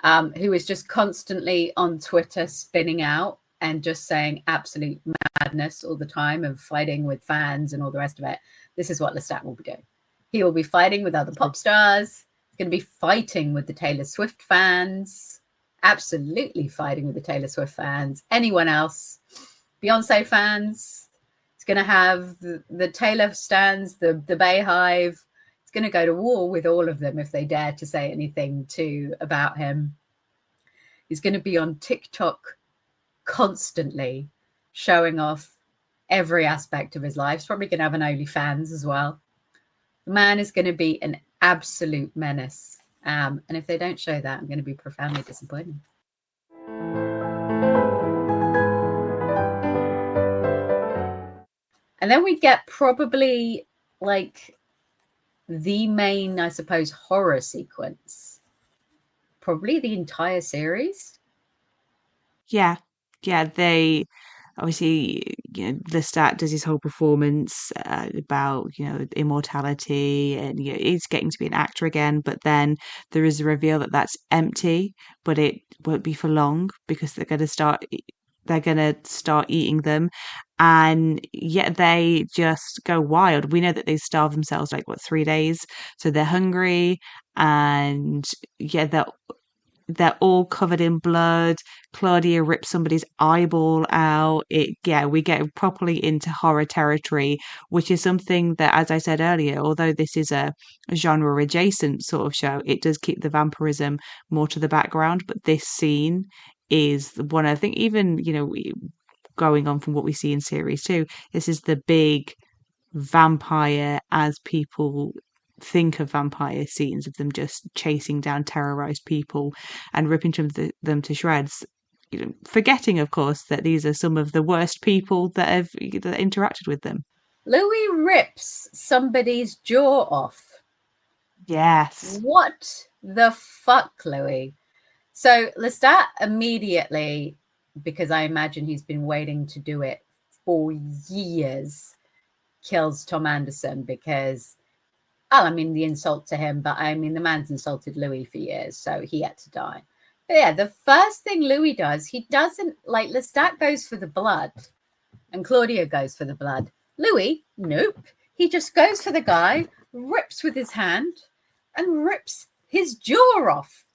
who is just constantly on Twitter spinning out and just saying absolute madness all the time of fighting with fans and all the rest of it, this is what Lestat will be doing. He will be fighting with other pop stars. He's going to be fighting with the Taylor Swift fans. Absolutely fighting with the Taylor Swift fans. Anyone else. Beyonce fans. He's going to have the Taylor stands, the Bayhive. He's going to go to war with all of them if they dare to say anything about him. He's going to be on TikTok constantly showing off every aspect of his life. He's probably going to have an OnlyFans as well. The man is going to be an absolute menace. And if they don't show that, I'm going to be profoundly disappointed. And then we get probably like the main, I suppose, horror sequence. Probably the entire series. Yeah. They obviously, Lestat does his whole performance about, immortality, and he's getting to be an actor again. But then there is a reveal that that's empty, but it won't be for long because they're going to start eating them, and yet they just go wild. We know that they starve themselves 3 days, so they're hungry, and they're all covered in blood. Claudia rips somebody's eyeball out. We get properly into horror territory, which is something that, as I said earlier, although this is a genre adjacent sort of show, it does keep the vampirism more to the background. But this scene is one, I think, even, going on from what we see in series 2, this is the big vampire as people think of vampire scenes, of them just chasing down terrorized people and ripping them to shreds, forgetting, of course, that these are some of the worst people that interacted with them. Louis rips somebody's jaw off. Yes. What the fuck, Louis? So Lestat immediately, because I imagine he's been waiting to do it for years, kills Tom Anderson because, the insult to him, but the man's insulted Louis for years, so he had to die. But yeah, the first thing Louis does, he doesn't, Lestat goes for the blood and Claudia goes for the blood. Louis, nope. He just goes for the guy, rips with his hand and rips his jaw off.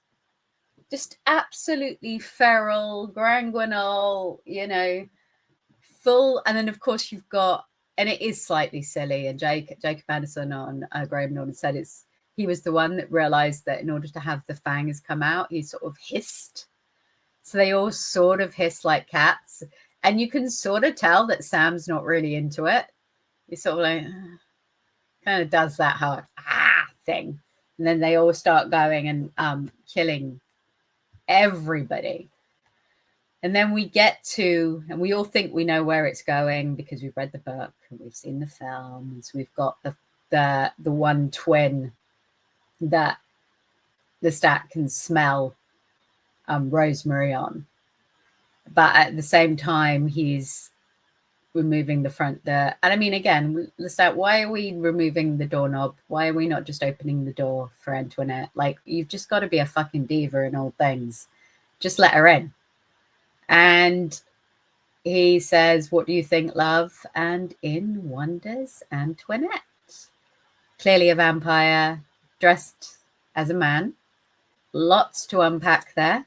Just absolutely feral, granguinol, full. And then, of course, you've got, and it is slightly silly, and Jacob Anderson on Graham Norton said he was the one that realized that in order to have the fangs come out, he sort of hissed. So they all sort of hiss like cats. And you can sort of tell that Sam's not really into it. He's sort of kind of does that hard thing. And then they all start going and killing everybody. And then we get to, and we all think we know where it's going because we've read the book and we've seen the films. We've got the one twin that Lestat can smell rosemary on. But at the same time, he's removing the front there. And again, Lestat, why are we removing the doorknob? Why are we not just opening the door for Antoinette? You've just got to be a fucking diva in all things. Just let her in. And he says, "What do you think, love?" And in wanders Antoinette. Clearly a vampire, dressed as a man. Lots to unpack there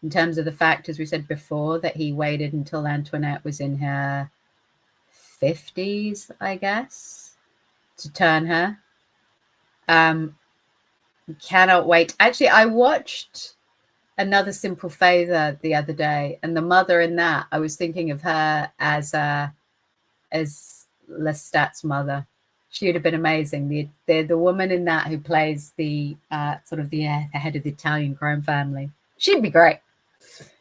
in terms of the fact, as we said before, that he waited until Antoinette was in her 50s, I guess, to turn her. Cannot wait. Actually, I watched Another Simple Favor the other day, and the mother in that, I was thinking of her as Lestat's mother. She would have been amazing. The woman in that who plays the sort of the head of the Italian crime family. She'd be great.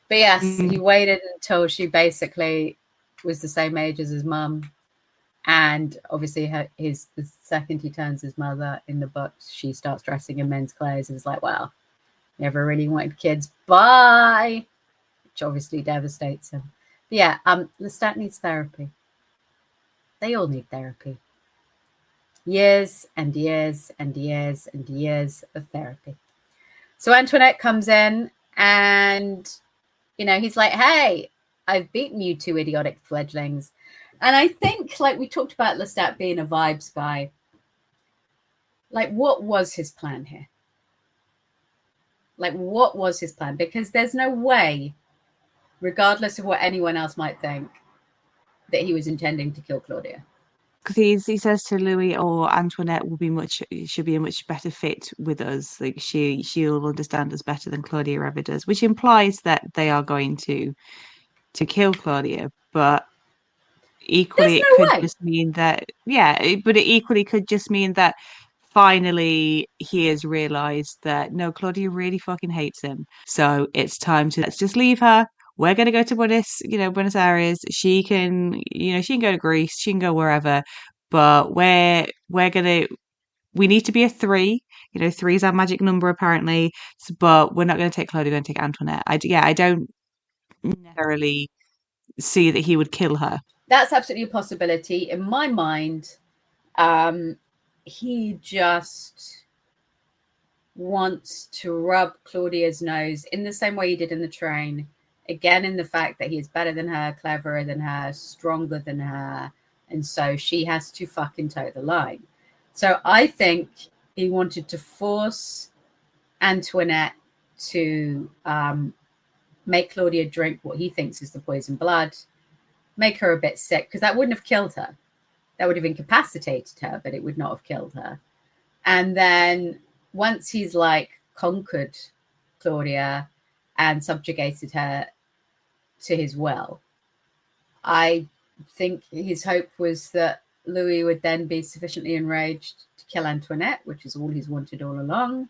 But yes, he waited until she basically was the same age as his mum. And obviously the second he turns his mother in the book, she starts dressing in men's clothes and is like, well, never really wanted kids. Bye. Which obviously devastates him. But yeah, Lestat needs therapy. They all need therapy. Years and years and years and years of therapy. So Antoinette comes in and, he's like, hey, I've beaten you two idiotic fledglings. And I think, like we talked about Lestat being a vibes guy, like what was his plan here? Like what was his plan? Because there's no way, regardless of what anyone else might think, that he was intending to kill Claudia. Because he says to Louis, or Antoinette should be a much better fit with us. Like she'll understand us better than Claudia ever does, which implies that they are going to kill Claudia. But There's equally, it no could way. just mean that, but it equally could just mean that finally he has realized that no, Claudia really fucking hates him. So it's time to let's just leave her. We're gonna go to Buenos Aires. She can go to Greece, she can go wherever, but we need to be a three. Three is our magic number apparently. But we're not going to take Claudia. We're going to take Antoinette. I don't necessarily see that he would kill her. That's absolutely a possibility. In my mind, he just wants to rub Claudia's nose in the same way he did in the train. Again, in the fact that he is better than her, cleverer than her, stronger than her. And so she has to fucking toe the line. So I think he wanted to force Antoinette to make Claudia drink what he thinks is the poison blood, make her a bit sick, because that wouldn't have killed her. That would have incapacitated her, but it would not have killed her. And then once he's like conquered Claudia and subjugated her to his will, I think his hope was that Louis would then be sufficiently enraged to kill Antoinette, which is all he's wanted all along.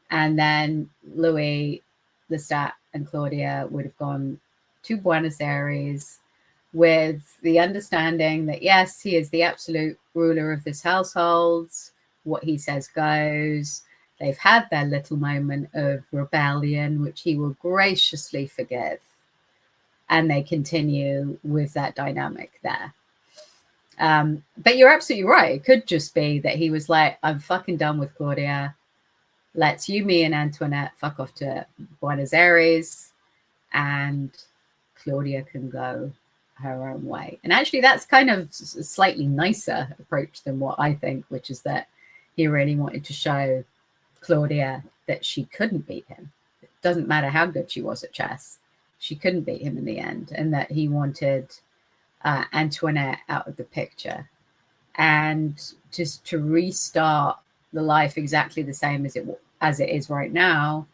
And then Louis, Lestat, and Claudia would have gone to Buenos Aires with the understanding that, yes, he is the absolute ruler of this household. What he says goes. They've had their little moment of rebellion, which he will graciously forgive. And they continue with that dynamic there. But you're absolutely right. It could just be that he was like, I'm fucking done with Claudia. Let's me, and Antoinette fuck off to Buenos Aires, and Claudia can go her own way. And actually, that's kind of a slightly nicer approach than what I think, which is that he really wanted to show Claudia that she couldn't beat him. It doesn't matter how good she was at chess. She couldn't beat him in the end, and that he wanted Antoinette out of the picture, and just to restart the life exactly the same as it is right now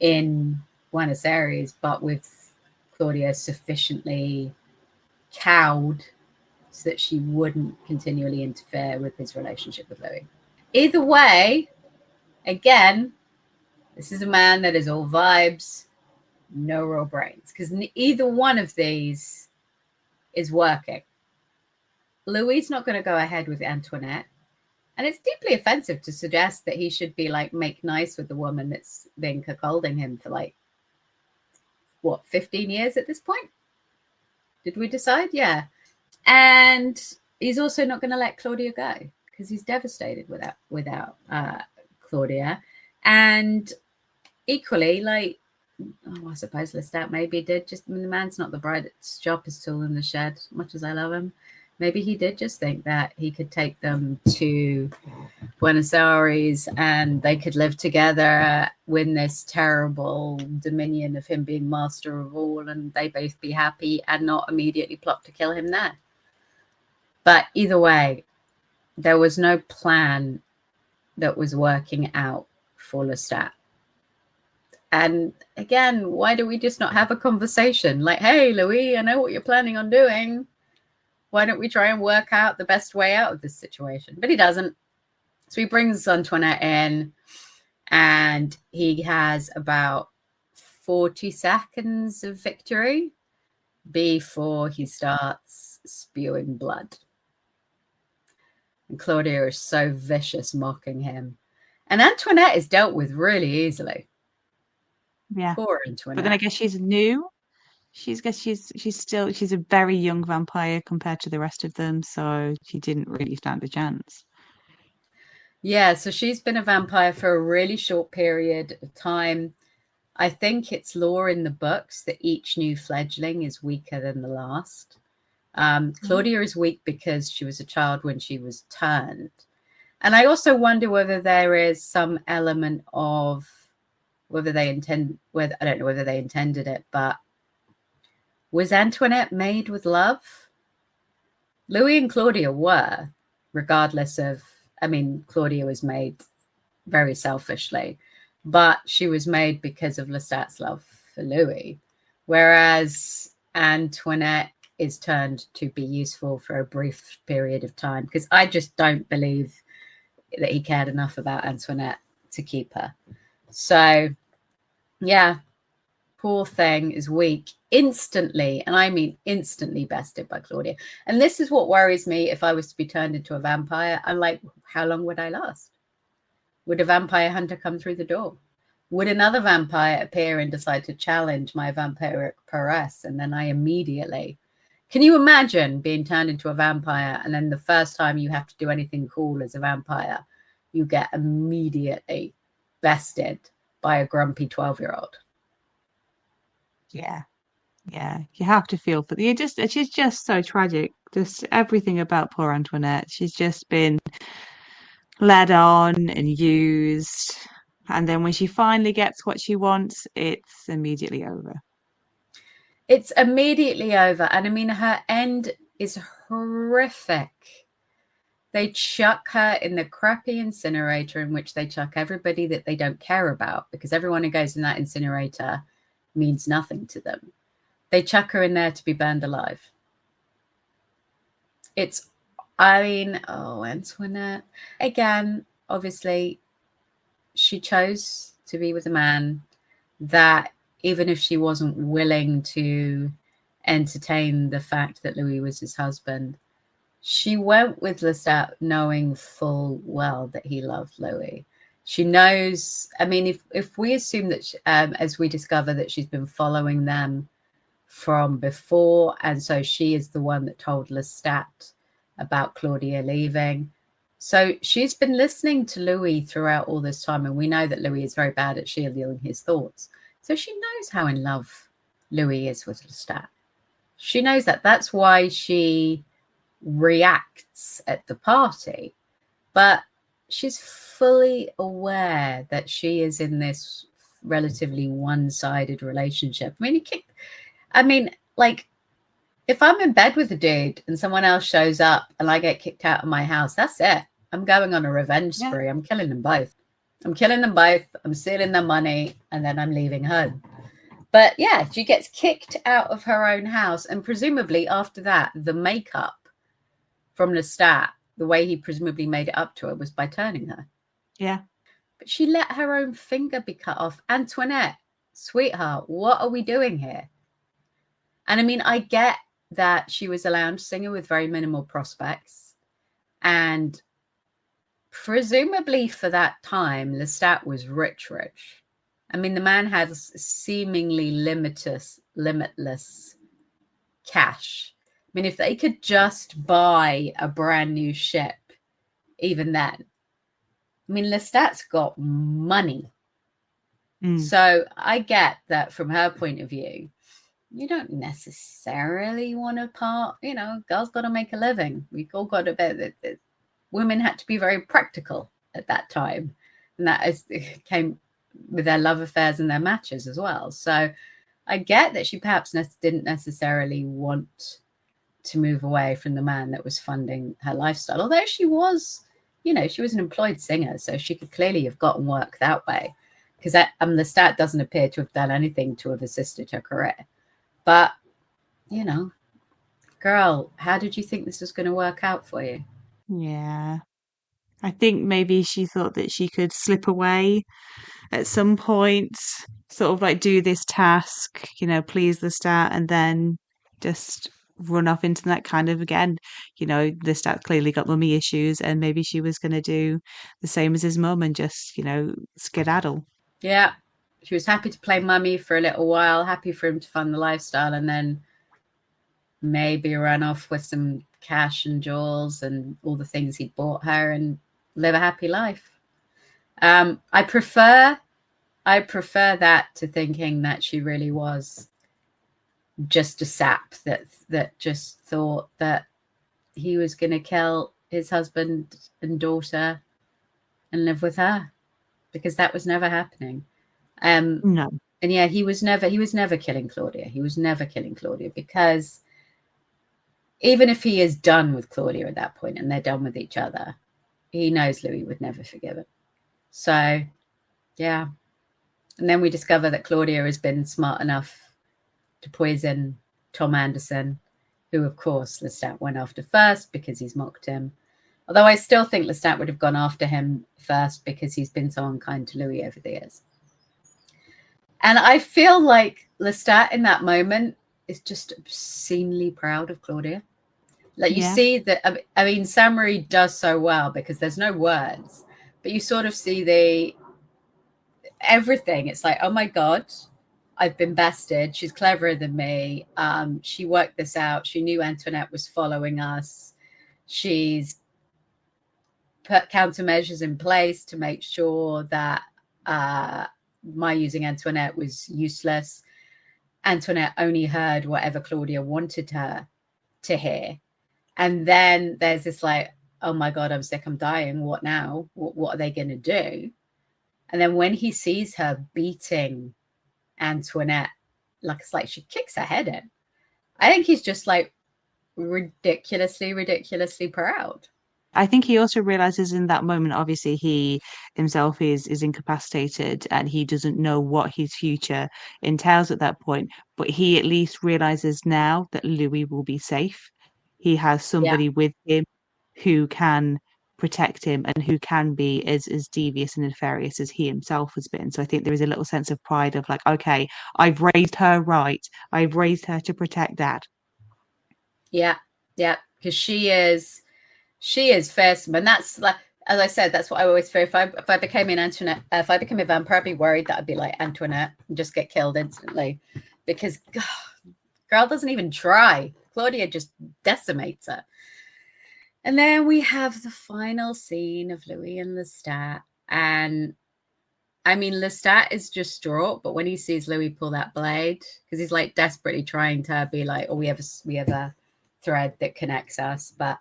in Buenos Aires, but with Claudia sufficiently cowed so that she wouldn't continually interfere with his relationship with Louis. Either way, again, this is a man that is all vibes, no real brains, because either one of these is working. Louis not going to go ahead with Antoinette. And it's deeply offensive to suggest that he should be like make nice with the woman that's been cuckolding him for 15 years at this point? Did we decide? Yeah. And he's also not going to let Claudia go because he's devastated without Claudia. And equally, I suppose Lestat maybe did the man's not the brightest sharpest tool in the shed, much as I love him. Maybe he did just think that he could take them to Buenos Aires and they could live together, win this terrible dominion of him being master of all, and they both be happy and not immediately plot to kill him there. But either way, there was no plan that was working out for Lestat. And again, why do we just not have a conversation? Like, hey, Louis, I know what you're planning on doing. Why don't we try and work out the best way out of this situation? But he doesn't. So he brings Antoinette in, and he has about 40 seconds of victory before he starts spewing blood. And Claudia is so vicious, mocking him. And Antoinette is dealt with really easily. Yeah. Poor Antoinette. But then I guess she's new. She's a very young vampire compared to the rest of them, so she didn't really stand a chance. Yeah, so she's been a vampire for a really short period of time. I think it's lore in the books that each new fledgling is weaker than the last. Claudia is weak because she was a child when she was turned. And I also wonder whether there is some element of I don't know whether they intended it, but was Antoinette made with love? Louis and Claudia were, regardless of, Claudia was made very selfishly, but she was made because of Lestat's love for Louis, whereas Antoinette is turned to be useful for a brief period of time, because I just don't believe that he cared enough about Antoinette to keep her. So, yeah, poor thing is weak instantly, and I mean instantly bested by Claudia. And this is what worries me. If I was to be turned into a vampire, I'm like, how long would I last? Would a vampire hunter come through the door? Would another vampire appear and decide to challenge my vampiric prowess? And then I immediately... Can you imagine being turned into a vampire, and then the first time you have to do anything cool as a vampire, you get immediately bested by a grumpy 12-year-old? Yeah. You have to feel for she's just so tragic. Just everything about poor Antoinette. She's just been led on and used. And then when she finally gets what she wants, it's immediately over. It's immediately over. And her end is horrific. They chuck her in the crappy incinerator, in which they chuck everybody that they don't care about, because everyone who goes in that incinerator means nothing to them. They chuck her in there to be burned alive. Antoinette. Again, obviously, she chose to be with a man that, even if she wasn't willing to entertain the fact that Louis was his husband, she went with Lestat knowing full well that he loved Louis. She knows, if we assume that, as we discover that she's been following them from before, and so she is the one that told Lestat about Claudia leaving. So she's been listening to Louis throughout all this time, and we know that Louis is very bad at shielding his thoughts. So she knows how in love Louis is with Lestat. She knows that. That's why she reacts at the party. But she's fully aware that she is in this relatively one-sided relationship. If I'm in bed with a dude and someone else shows up and I get kicked out of my house, that's it. I'm going on a revenge spree. I'm killing them both. I'm stealing their money, and then I'm leaving home. But yeah, she gets kicked out of her own house. And presumably after that, the makeup from Lestat, the way he presumably made it up to her, was by turning her. Yeah. But she let her own finger be cut off. Antoinette, sweetheart, what are we doing here? And I get that she was a lounge singer with very minimal prospects. And presumably for that time, Lestat was rich. The man had seemingly limitless cash. If they could just buy a brand new ship, even then. Lestat's got money. So I get that from her point of view. You don't necessarily want to part, girls got to make a living. We've all got to bet that women had to be very practical at that time. And that came with their love affairs and their matches as well. So I get that she perhaps didn't necessarily want to move away from the man that was funding her lifestyle. Although she was, she was an employed singer, so she could clearly have gotten work that way. Because Lestat doesn't appear to have done anything to have assisted her career. But, girl, how did you think this was going to work out for you? Yeah. I think maybe she thought that she could slip away at some point, sort of like do this task, please Lestat, and then just run off into that kind of, again, Lestat clearly got mummy issues, and maybe she was going to do the same as his mum and just, skedaddle. Yeah. She was happy to play mummy for a little while, happy for him to fund the lifestyle, and then maybe run off with some cash and jewels and all the things he bought her and live a happy life. I prefer I prefer that to thinking that she really was just a sap that just thought that he was going to kill his husband and daughter and live with her, because that was never happening. No. And yeah, he was never killing Claudia. He was never killing Claudia, because even if he is done with Claudia at that point and they're done with each other, he knows Louis would never forgive it. So yeah. And then we discover that Claudia has been smart enough to poison Tom Anderson, who, of course, Lestat went after first because he's mocked him. Although I still think Lestat would have gone after him first because he's been so unkind to Louis over the years. And I feel like Lestat in that moment is just obscenely proud of Claudia. Like, you see that, I mean, Samory does so well because there's no words, but you sort of see everything. It's like, oh my God, I've been bested. She's cleverer than me. She worked this out. She knew Antoinette was following us. She's put countermeasures in place to make sure that my using Antoinette was useless. Antoinette only heard whatever Claudia wanted her to hear. And then there's this like, oh my God, I'm sick, I'm dying. What now? What are they going to do? And then when he sees her beating Antoinette, like, it's like she kicks her head in. I think he's just like ridiculously proud. I think he also realizes in that moment, obviously, he himself is incapacitated and he doesn't know what his future entails at that point. But he at least realizes now that Louis will be safe. He has Yeah. somebody with him who can protect him and who can be as devious and nefarious as he himself has been. So I think there is a little sense of pride of like, okay, I've raised her right. I've raised her to protect Dad. Yeah, yeah, because she is fearsome, and that's like, as I said, that's what I always fear. If I became an Antoinette, if I became a vampire, I'd be worried that I'd be like Antoinette and just get killed instantly, because girl doesn't even try. Claudia just decimates her. And then we have the final scene of Louis and Lestat, and I mean, Lestat is distraught, but when he sees Louis pull that blade, because he's like desperately trying to be like, oh, we have a thread that connects us. But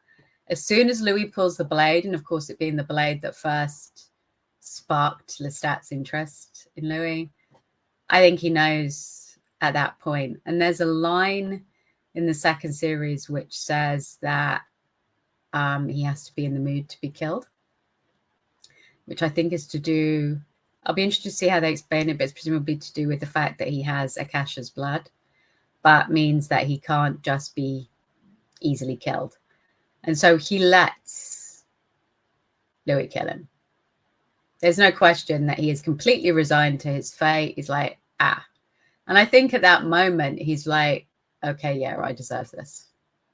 as soon as Louis pulls the blade, and of course it being the blade that first sparked Lestat's interest in Louis, I think he knows at that point. And there's a line in the second series which says that he has to be in the mood to be killed, which I think is to do... I'll be interested to see how they explain it, but it's presumably to do with the fact that he has Akasha's blood, but means that he can't just be easily killed. And so he lets Louis kill him. There's no question that he is completely resigned to his fate. He's like, ah. And I think at that moment, he's like, okay, yeah, I deserve this.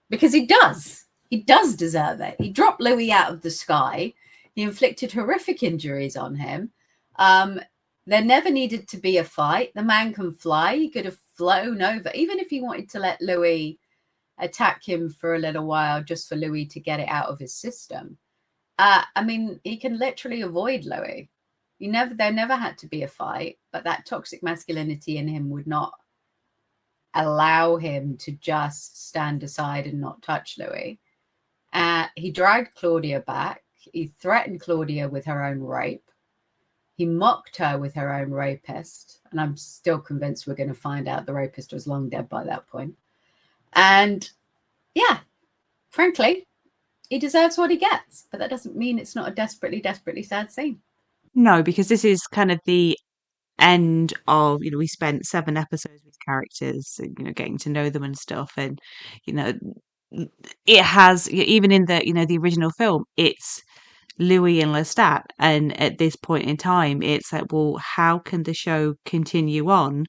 Because he does. He does deserve it. He dropped Louis out of the sky. He inflicted horrific injuries on him. There never needed to be a fight. The man can fly. He could have flown over, even if he wanted to let Louis attack him for a little while, just for Louis to get it out of his system. I mean, he can literally avoid Louis. There never had to be a fight, but that toxic masculinity in him would not allow him to just stand aside and not touch Louis. He dragged Claudia back. He threatened Claudia with her own rape. He mocked her with her own rapist. And I'm still convinced we're going to find out the rapist was long dead by that point. And yeah, frankly, he deserves what he gets. But that doesn't mean it's not a desperately sad scene. No, because this is kind of the end of, we spent 7 episodes with characters, getting to know them and stuff. And, it has, even in the original film, it's Louis and Lestat. And at this point in time, it's like, well, how can the show continue on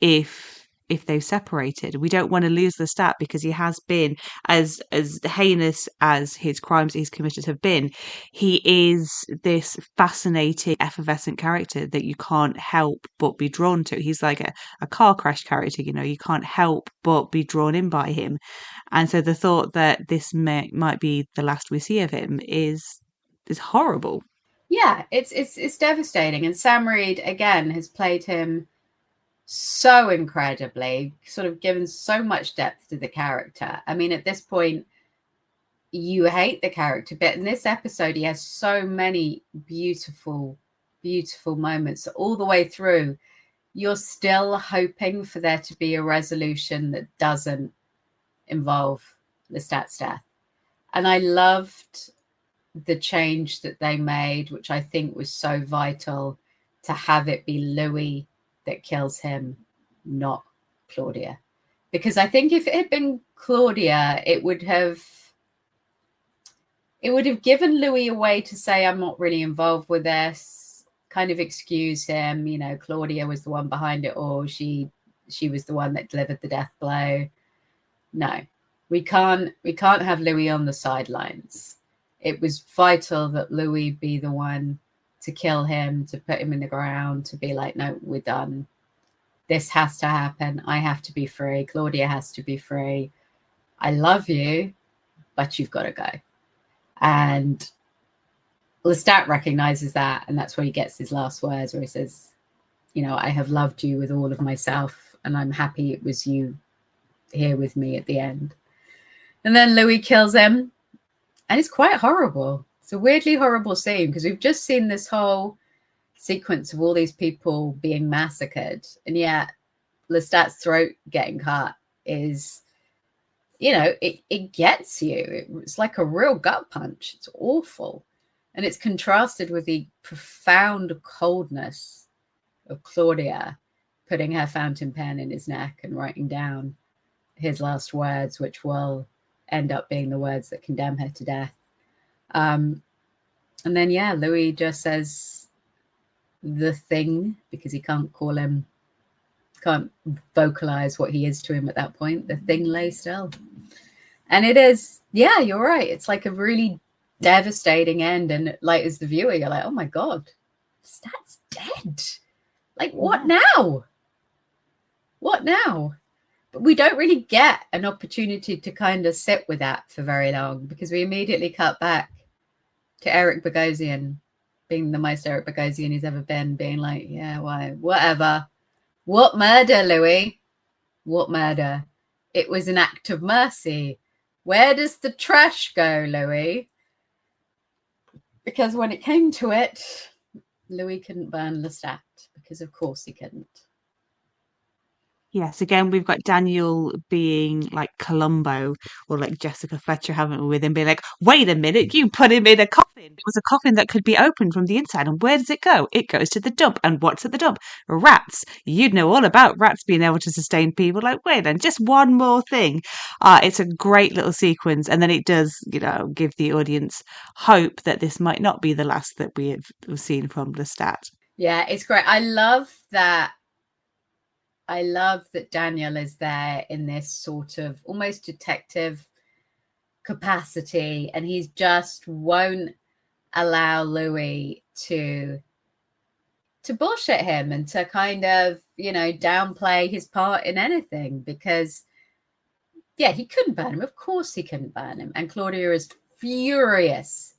if they've separated? We don't want to lose Lestat because he has been, as heinous as his crimes he's committed have been, he is this fascinating, effervescent character that you can't help but be drawn to. He's like a car crash character, you can't help but be drawn in by him. And so the thought that this might be the last we see of him is horrible. Yeah, it's devastating. And Sam Reid, again, has played him so incredibly, sort of given so much depth to the character. I mean, at this point, you hate the character, but in this episode, he has so many beautiful, beautiful moments all the way through. You're still hoping for there to be a resolution that doesn't involve Lestat's death. And I loved the change that they made, which I think was so vital, to have it be Louis that kills him, not Claudia. Because I think if it had been Claudia, it would have given Louis a way to say, I'm not really involved with this, kind of excuse him. You know, Claudia was the one behind it all. She was the one that delivered the death blow. No, we can't have Louis on the sidelines. It was vital that Louis be the one to kill him, to put him in the ground, to be like, no, we're done. This has to happen. I have to be free. Claudia has to be free. I love you, but you've got to go. And Lestat recognizes that, and that's where he gets his last words, where he says, you know, I have loved you with all of myself, and I'm happy it was you here with me at the end. And then Louis kills him, and it's quite horrible. It's a weirdly horrible scene, because we've just seen this whole sequence of all these people being massacred, and yet Lestat's throat getting cut is, you know, it gets you. It's like a real gut punch. It's awful. And it's contrasted with the profound coldness of Claudia putting her fountain pen in his neck and writing down his last words, which will end up being the words that condemn her to death. And then, yeah, Louis just says the thing, because he can't vocalize what he is to him at that point. The thing lay still. And it is, yeah, you're right. It's like a really devastating end. And like, as the viewer, you're like, oh my God, Stat's dead. Like, what now? What now? But we don't really get an opportunity to kind of sit with that for very long, because we immediately cut back to Eric Bogosian being the most Eric Bogosian he's ever been, being like, yeah, why, whatever. What murder, Louis? What murder? It was an act of mercy. Where does the trash go, Louis? Because when it came to it, Louis couldn't burn Lestat, because of course he couldn't. Yes, again, we've got Daniel being like Columbo, or like Jessica Fletcher, haven't we, with him being like, wait a minute, you put him in a coffin. It was a coffin that could be opened from the inside. And where does it go? It goes to the dump. And what's at the dump? Rats. You'd know all about rats being able to sustain people. Like, wait then, just one more thing. It's a great little sequence. And then it does, you know, give the audience hope that this might not be the last that we've seen from Lestat. Yeah, it's great. I love that Daniel is there in this sort of almost detective capacity, and he just won't allow Louis to bullshit him and to kind of, you know, downplay his part in anything, because yeah, he couldn't burn him. Of course he couldn't burn him. And Claudia is furious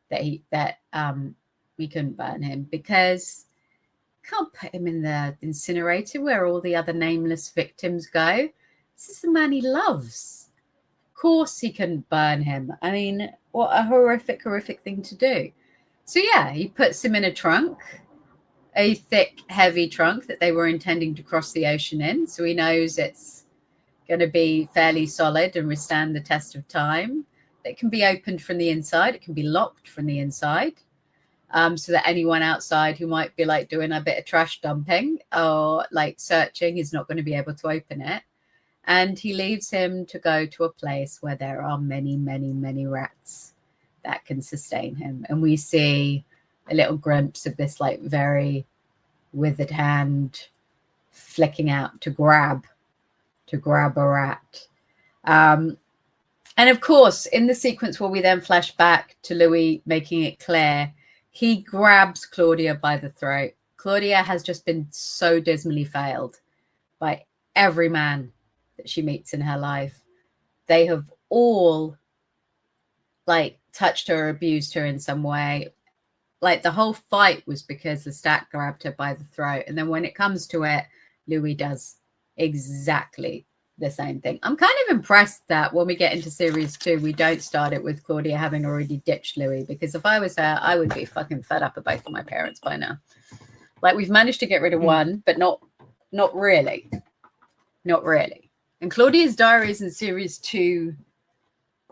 that he couldn't burn him, because can't put him in the incinerator where all the other nameless victims go. This is the man he loves. Of course he couldn't burn him. I mean, what a horrific, horrific thing to do. So yeah, he puts him in a trunk, a thick, heavy trunk that they were intending to cross the ocean in. So he knows it's going to be fairly solid and withstand the test of time. It can be opened from the inside. It can be locked from the inside. So that anyone outside who might be like doing a bit of trash dumping or like searching is not going to be able to open it. And he leaves him to go to a place where there are many, many, many rats that can sustain him. And we see a little glimpse of this like very withered hand flicking out to grab a rat. And of course, in the sequence where we then flash back to Louis making it clear, he grabs Claudia by the throat. Claudia has just been so dismally failed by every man that she meets in her life. They have all like touched her, abused her in some way. like the whole fight was because Lestat grabbed her by the throat. And then when it comes to it, Louis does exactly the same thing. I'm kind of impressed that when we get into series 2, we don't start it with Claudia having already ditched Louis, because if I was her, I would be fucking fed up of both of my parents by now. Like, we've managed to get rid of one, but not really. Not really. And Claudia's diaries in series 2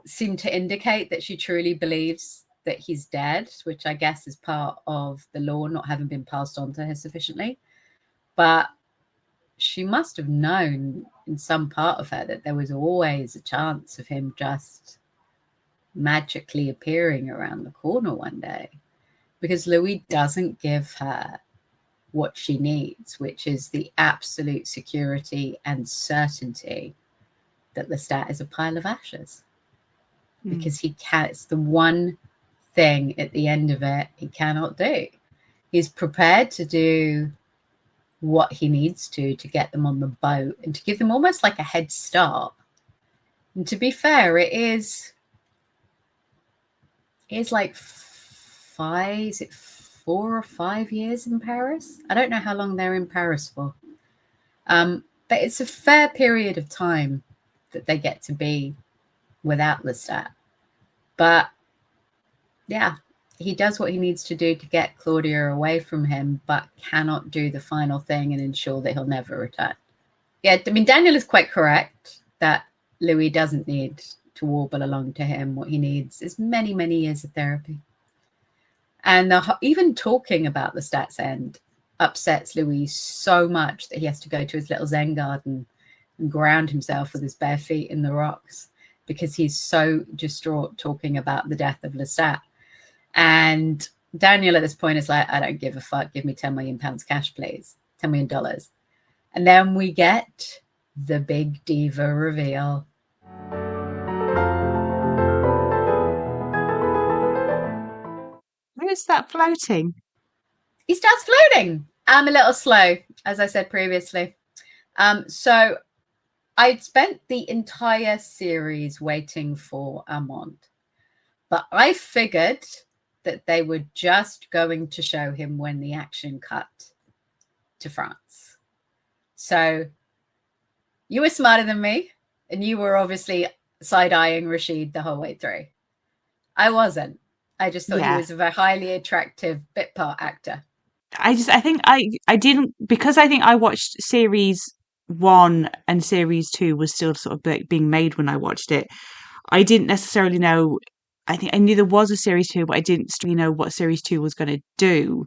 seem to indicate that she truly believes that he's dead, which I guess is part of the law not having been passed on to her sufficiently. But she must have known in some part of her that there was always a chance of him just magically appearing around the corner one day, because Louis doesn't give her what she needs, which is the absolute security and certainty that Lestat is a pile of ashes. Because he can't, it's the one thing at the end of it he cannot do. He's prepared to do what he needs to get them on the boat and to give them almost like a head start. And to be fair, it is like 4 or 5 years in Paris. I don't know how long they're in Paris for. But it's a fair period of time that they get to be without Lestat. But yeah, he does what he needs to do to get Claudia away from him, but cannot do the final thing and ensure that he'll never return. Yeah, I mean, Daniel is quite correct that Louis doesn't need to warble along to him. What he needs is many, many years of therapy. And even talking about Lestat's end upsets Louis so much that he has to go to his little Zen garden and ground himself with his bare feet in the rocks, because he's so distraught talking about the death of Lestat. And Daniel at this point is like, I don't give a fuck. Give me £10 million cash, please. $10 million. And then we get the big diva reveal. Who's that floating? He starts floating. I'm a little slow, as I said previously. So I'd spent the entire series waiting for Armand, but I figured that they were just going to show him when the action cut to France. So you were smarter than me, and you were obviously side-eyeing Reid the whole way through. I wasn't. I just thought he was a very highly attractive bit part actor. I think I didn't, because I think I watched series 1 and series 2 was still sort of being made when I watched it. I didn't necessarily know. I think I knew there was a series 2, but I didn't really know what series 2 was going to do,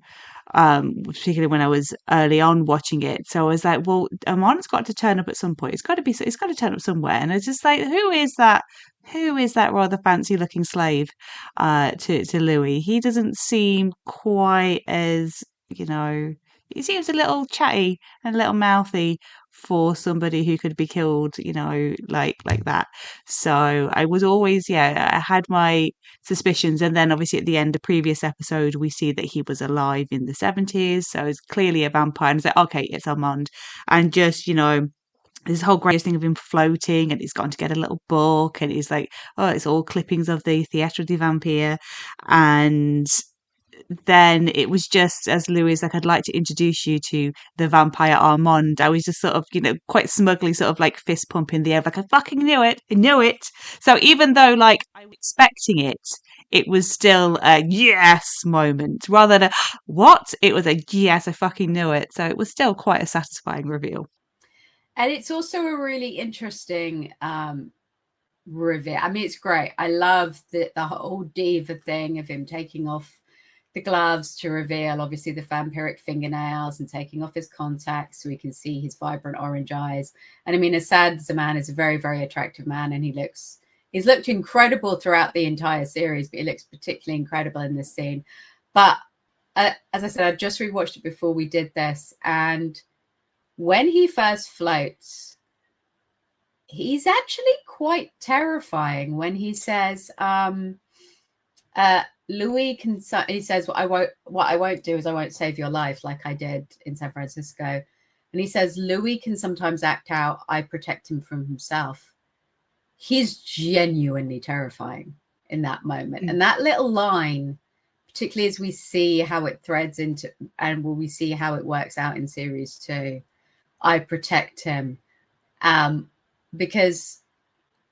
particularly when I was early on watching it. So I was like, well, Armand's got to turn up at some point. It's got to turn up somewhere. And it's just like, who is that rather fancy looking slave to Louis? He doesn't seem quite as, he seems a little chatty and a little mouthy for somebody who could be killed, like that. So I was always, I had my suspicions. And then obviously at the end of previous episode, we see that he was alive in the 70s. So it's clearly a vampire. And it's like, okay, it's Armand. And just, this whole great thing of him floating, and he's gone to get a little book, and he's like, oh, it's all clippings of the Theatre du Vampire. And then it was just, as Louis, like, I'd like to introduce you to the vampire Armand. I was just sort of, quite smugly sort of like fist pump in the air, like, I fucking knew it. I knew it. So even though like I was expecting it, it was still a yes moment rather than a what? It was a yes, I fucking knew it. So it was still quite a satisfying reveal. And it's also a really interesting reveal. I mean, it's great. I love the whole diva thing of him taking off the gloves to reveal, obviously, the vampiric fingernails, and taking off his contacts so we can see his vibrant orange eyes. And I mean, Assad, as a man, is a very, very attractive man, and he's looked incredible throughout the entire series, but he looks particularly incredible in this scene. But as I said, I just rewatched it before we did this, and when he first floats, he's actually quite terrifying when he says, Louis can, he says, what I won't do is I won't save your life like I did in San Francisco. And he says, Louis can sometimes act out, I protect him from himself. He's genuinely terrifying in that moment. And that little line particularly as we see how it threads into, and will we see how it works out in series 2. I protect him because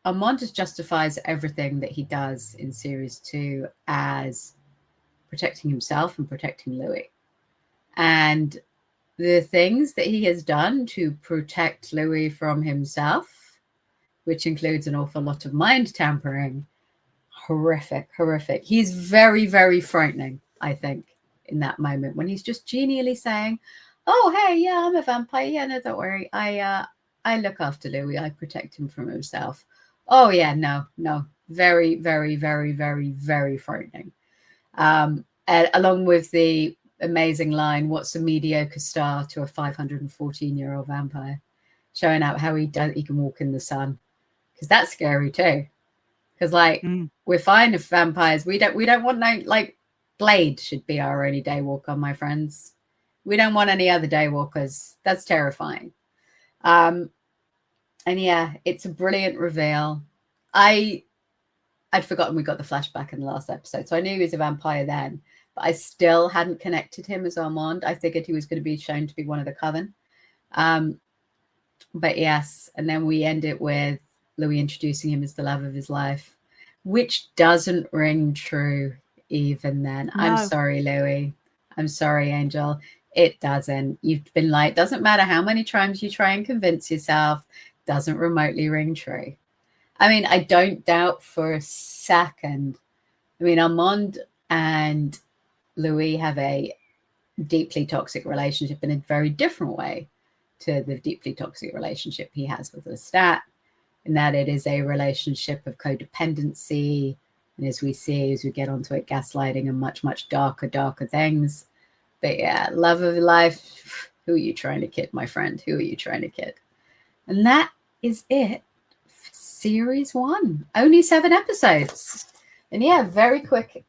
Armand just justifies everything that he does in series 2 as protecting himself and protecting Louis. And the things that he has done to protect Louis from himself, which includes an awful lot of mind tampering, horrific. He's very, very frightening, I think, in that moment when he's just genially saying, oh, hey, yeah, I'm a vampire. Yeah, no, don't worry. I look after Louis. I protect him from himself. Oh, yeah, no. Very, very, very, very, very frightening. And along with the amazing line, what's a mediocre star to a 514-year-old vampire? Showing out how he can walk in the sun. Because that's scary too. Because we're fine if vampires. We don't want no, like, Blade should be our only daywalker, my friends. We don't want any other daywalkers. That's terrifying. And yeah, it's a brilliant reveal. I'd forgotten we got the flashback in the last episode, so I knew he was a vampire then, but I still hadn't connected him as Armand. I figured he was going to be shown to be one of the coven. But yes, and then we end it with Louis introducing him as the love of his life, which doesn't ring true even then. No. I'm sorry, Louis. I'm sorry, Angel. It doesn't. You've been like, doesn't matter how many times you try and convince yourself, doesn't remotely ring true. I mean, I don't doubt for a second. I mean, Armand and Louis have a deeply toxic relationship in a very different way to the deeply toxic relationship he has with Lestat, in that it is a relationship of codependency. And as we see, as we get onto it, gaslighting and much, much darker things. But yeah, love of life. Who are you trying to kid, my friend? Who are you trying to kid? And that is it. Series 1, only 7 episodes, and yeah, very quick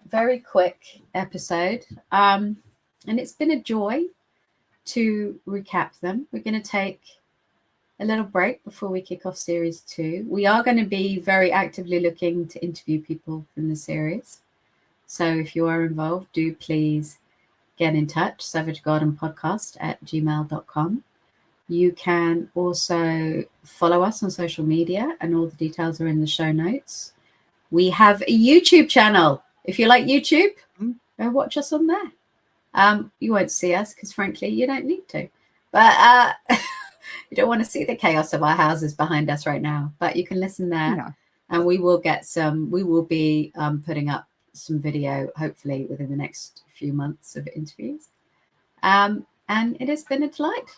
episode. And it's been a joy to recap them. We're going to take a little break before we kick off series 2. We are going to be very actively looking to interview people from the series, so if you are involved, do please get in touch. savagegardenpodcast@gmail.com. You can also follow us on social media, and all the details are in the show notes. We have a YouTube channel. If you like YouTube, go watch us on there. You won't see us because, frankly, you don't need to. But you don't want to see the chaos of our houses behind us right now. But you can listen there. No. And we will be putting up some video, hopefully, within the next few months of interviews. And it has been a delight.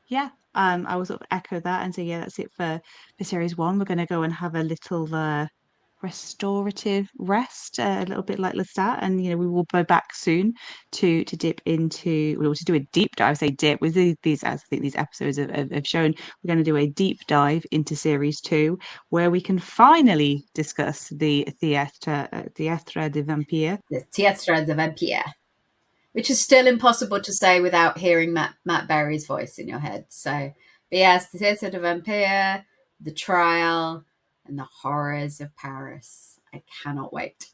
Yeah, I will sort of echo that and say, yeah, that's it for series 1. We're going to go and have a little restorative rest, a little bit like Lestat, and we will go back soon to dip into, well, to do a deep dive. I say dip with these, as I think these episodes have shown. We're going to do a deep dive into series 2, where we can finally discuss the Théâtre de Vampire. The Théâtre de Vampire, which is still impossible to say without hearing Matt Berry's voice in your head. So, but yes, the Théâtre de Vampire, the trial, and the horrors of Paris. I cannot wait.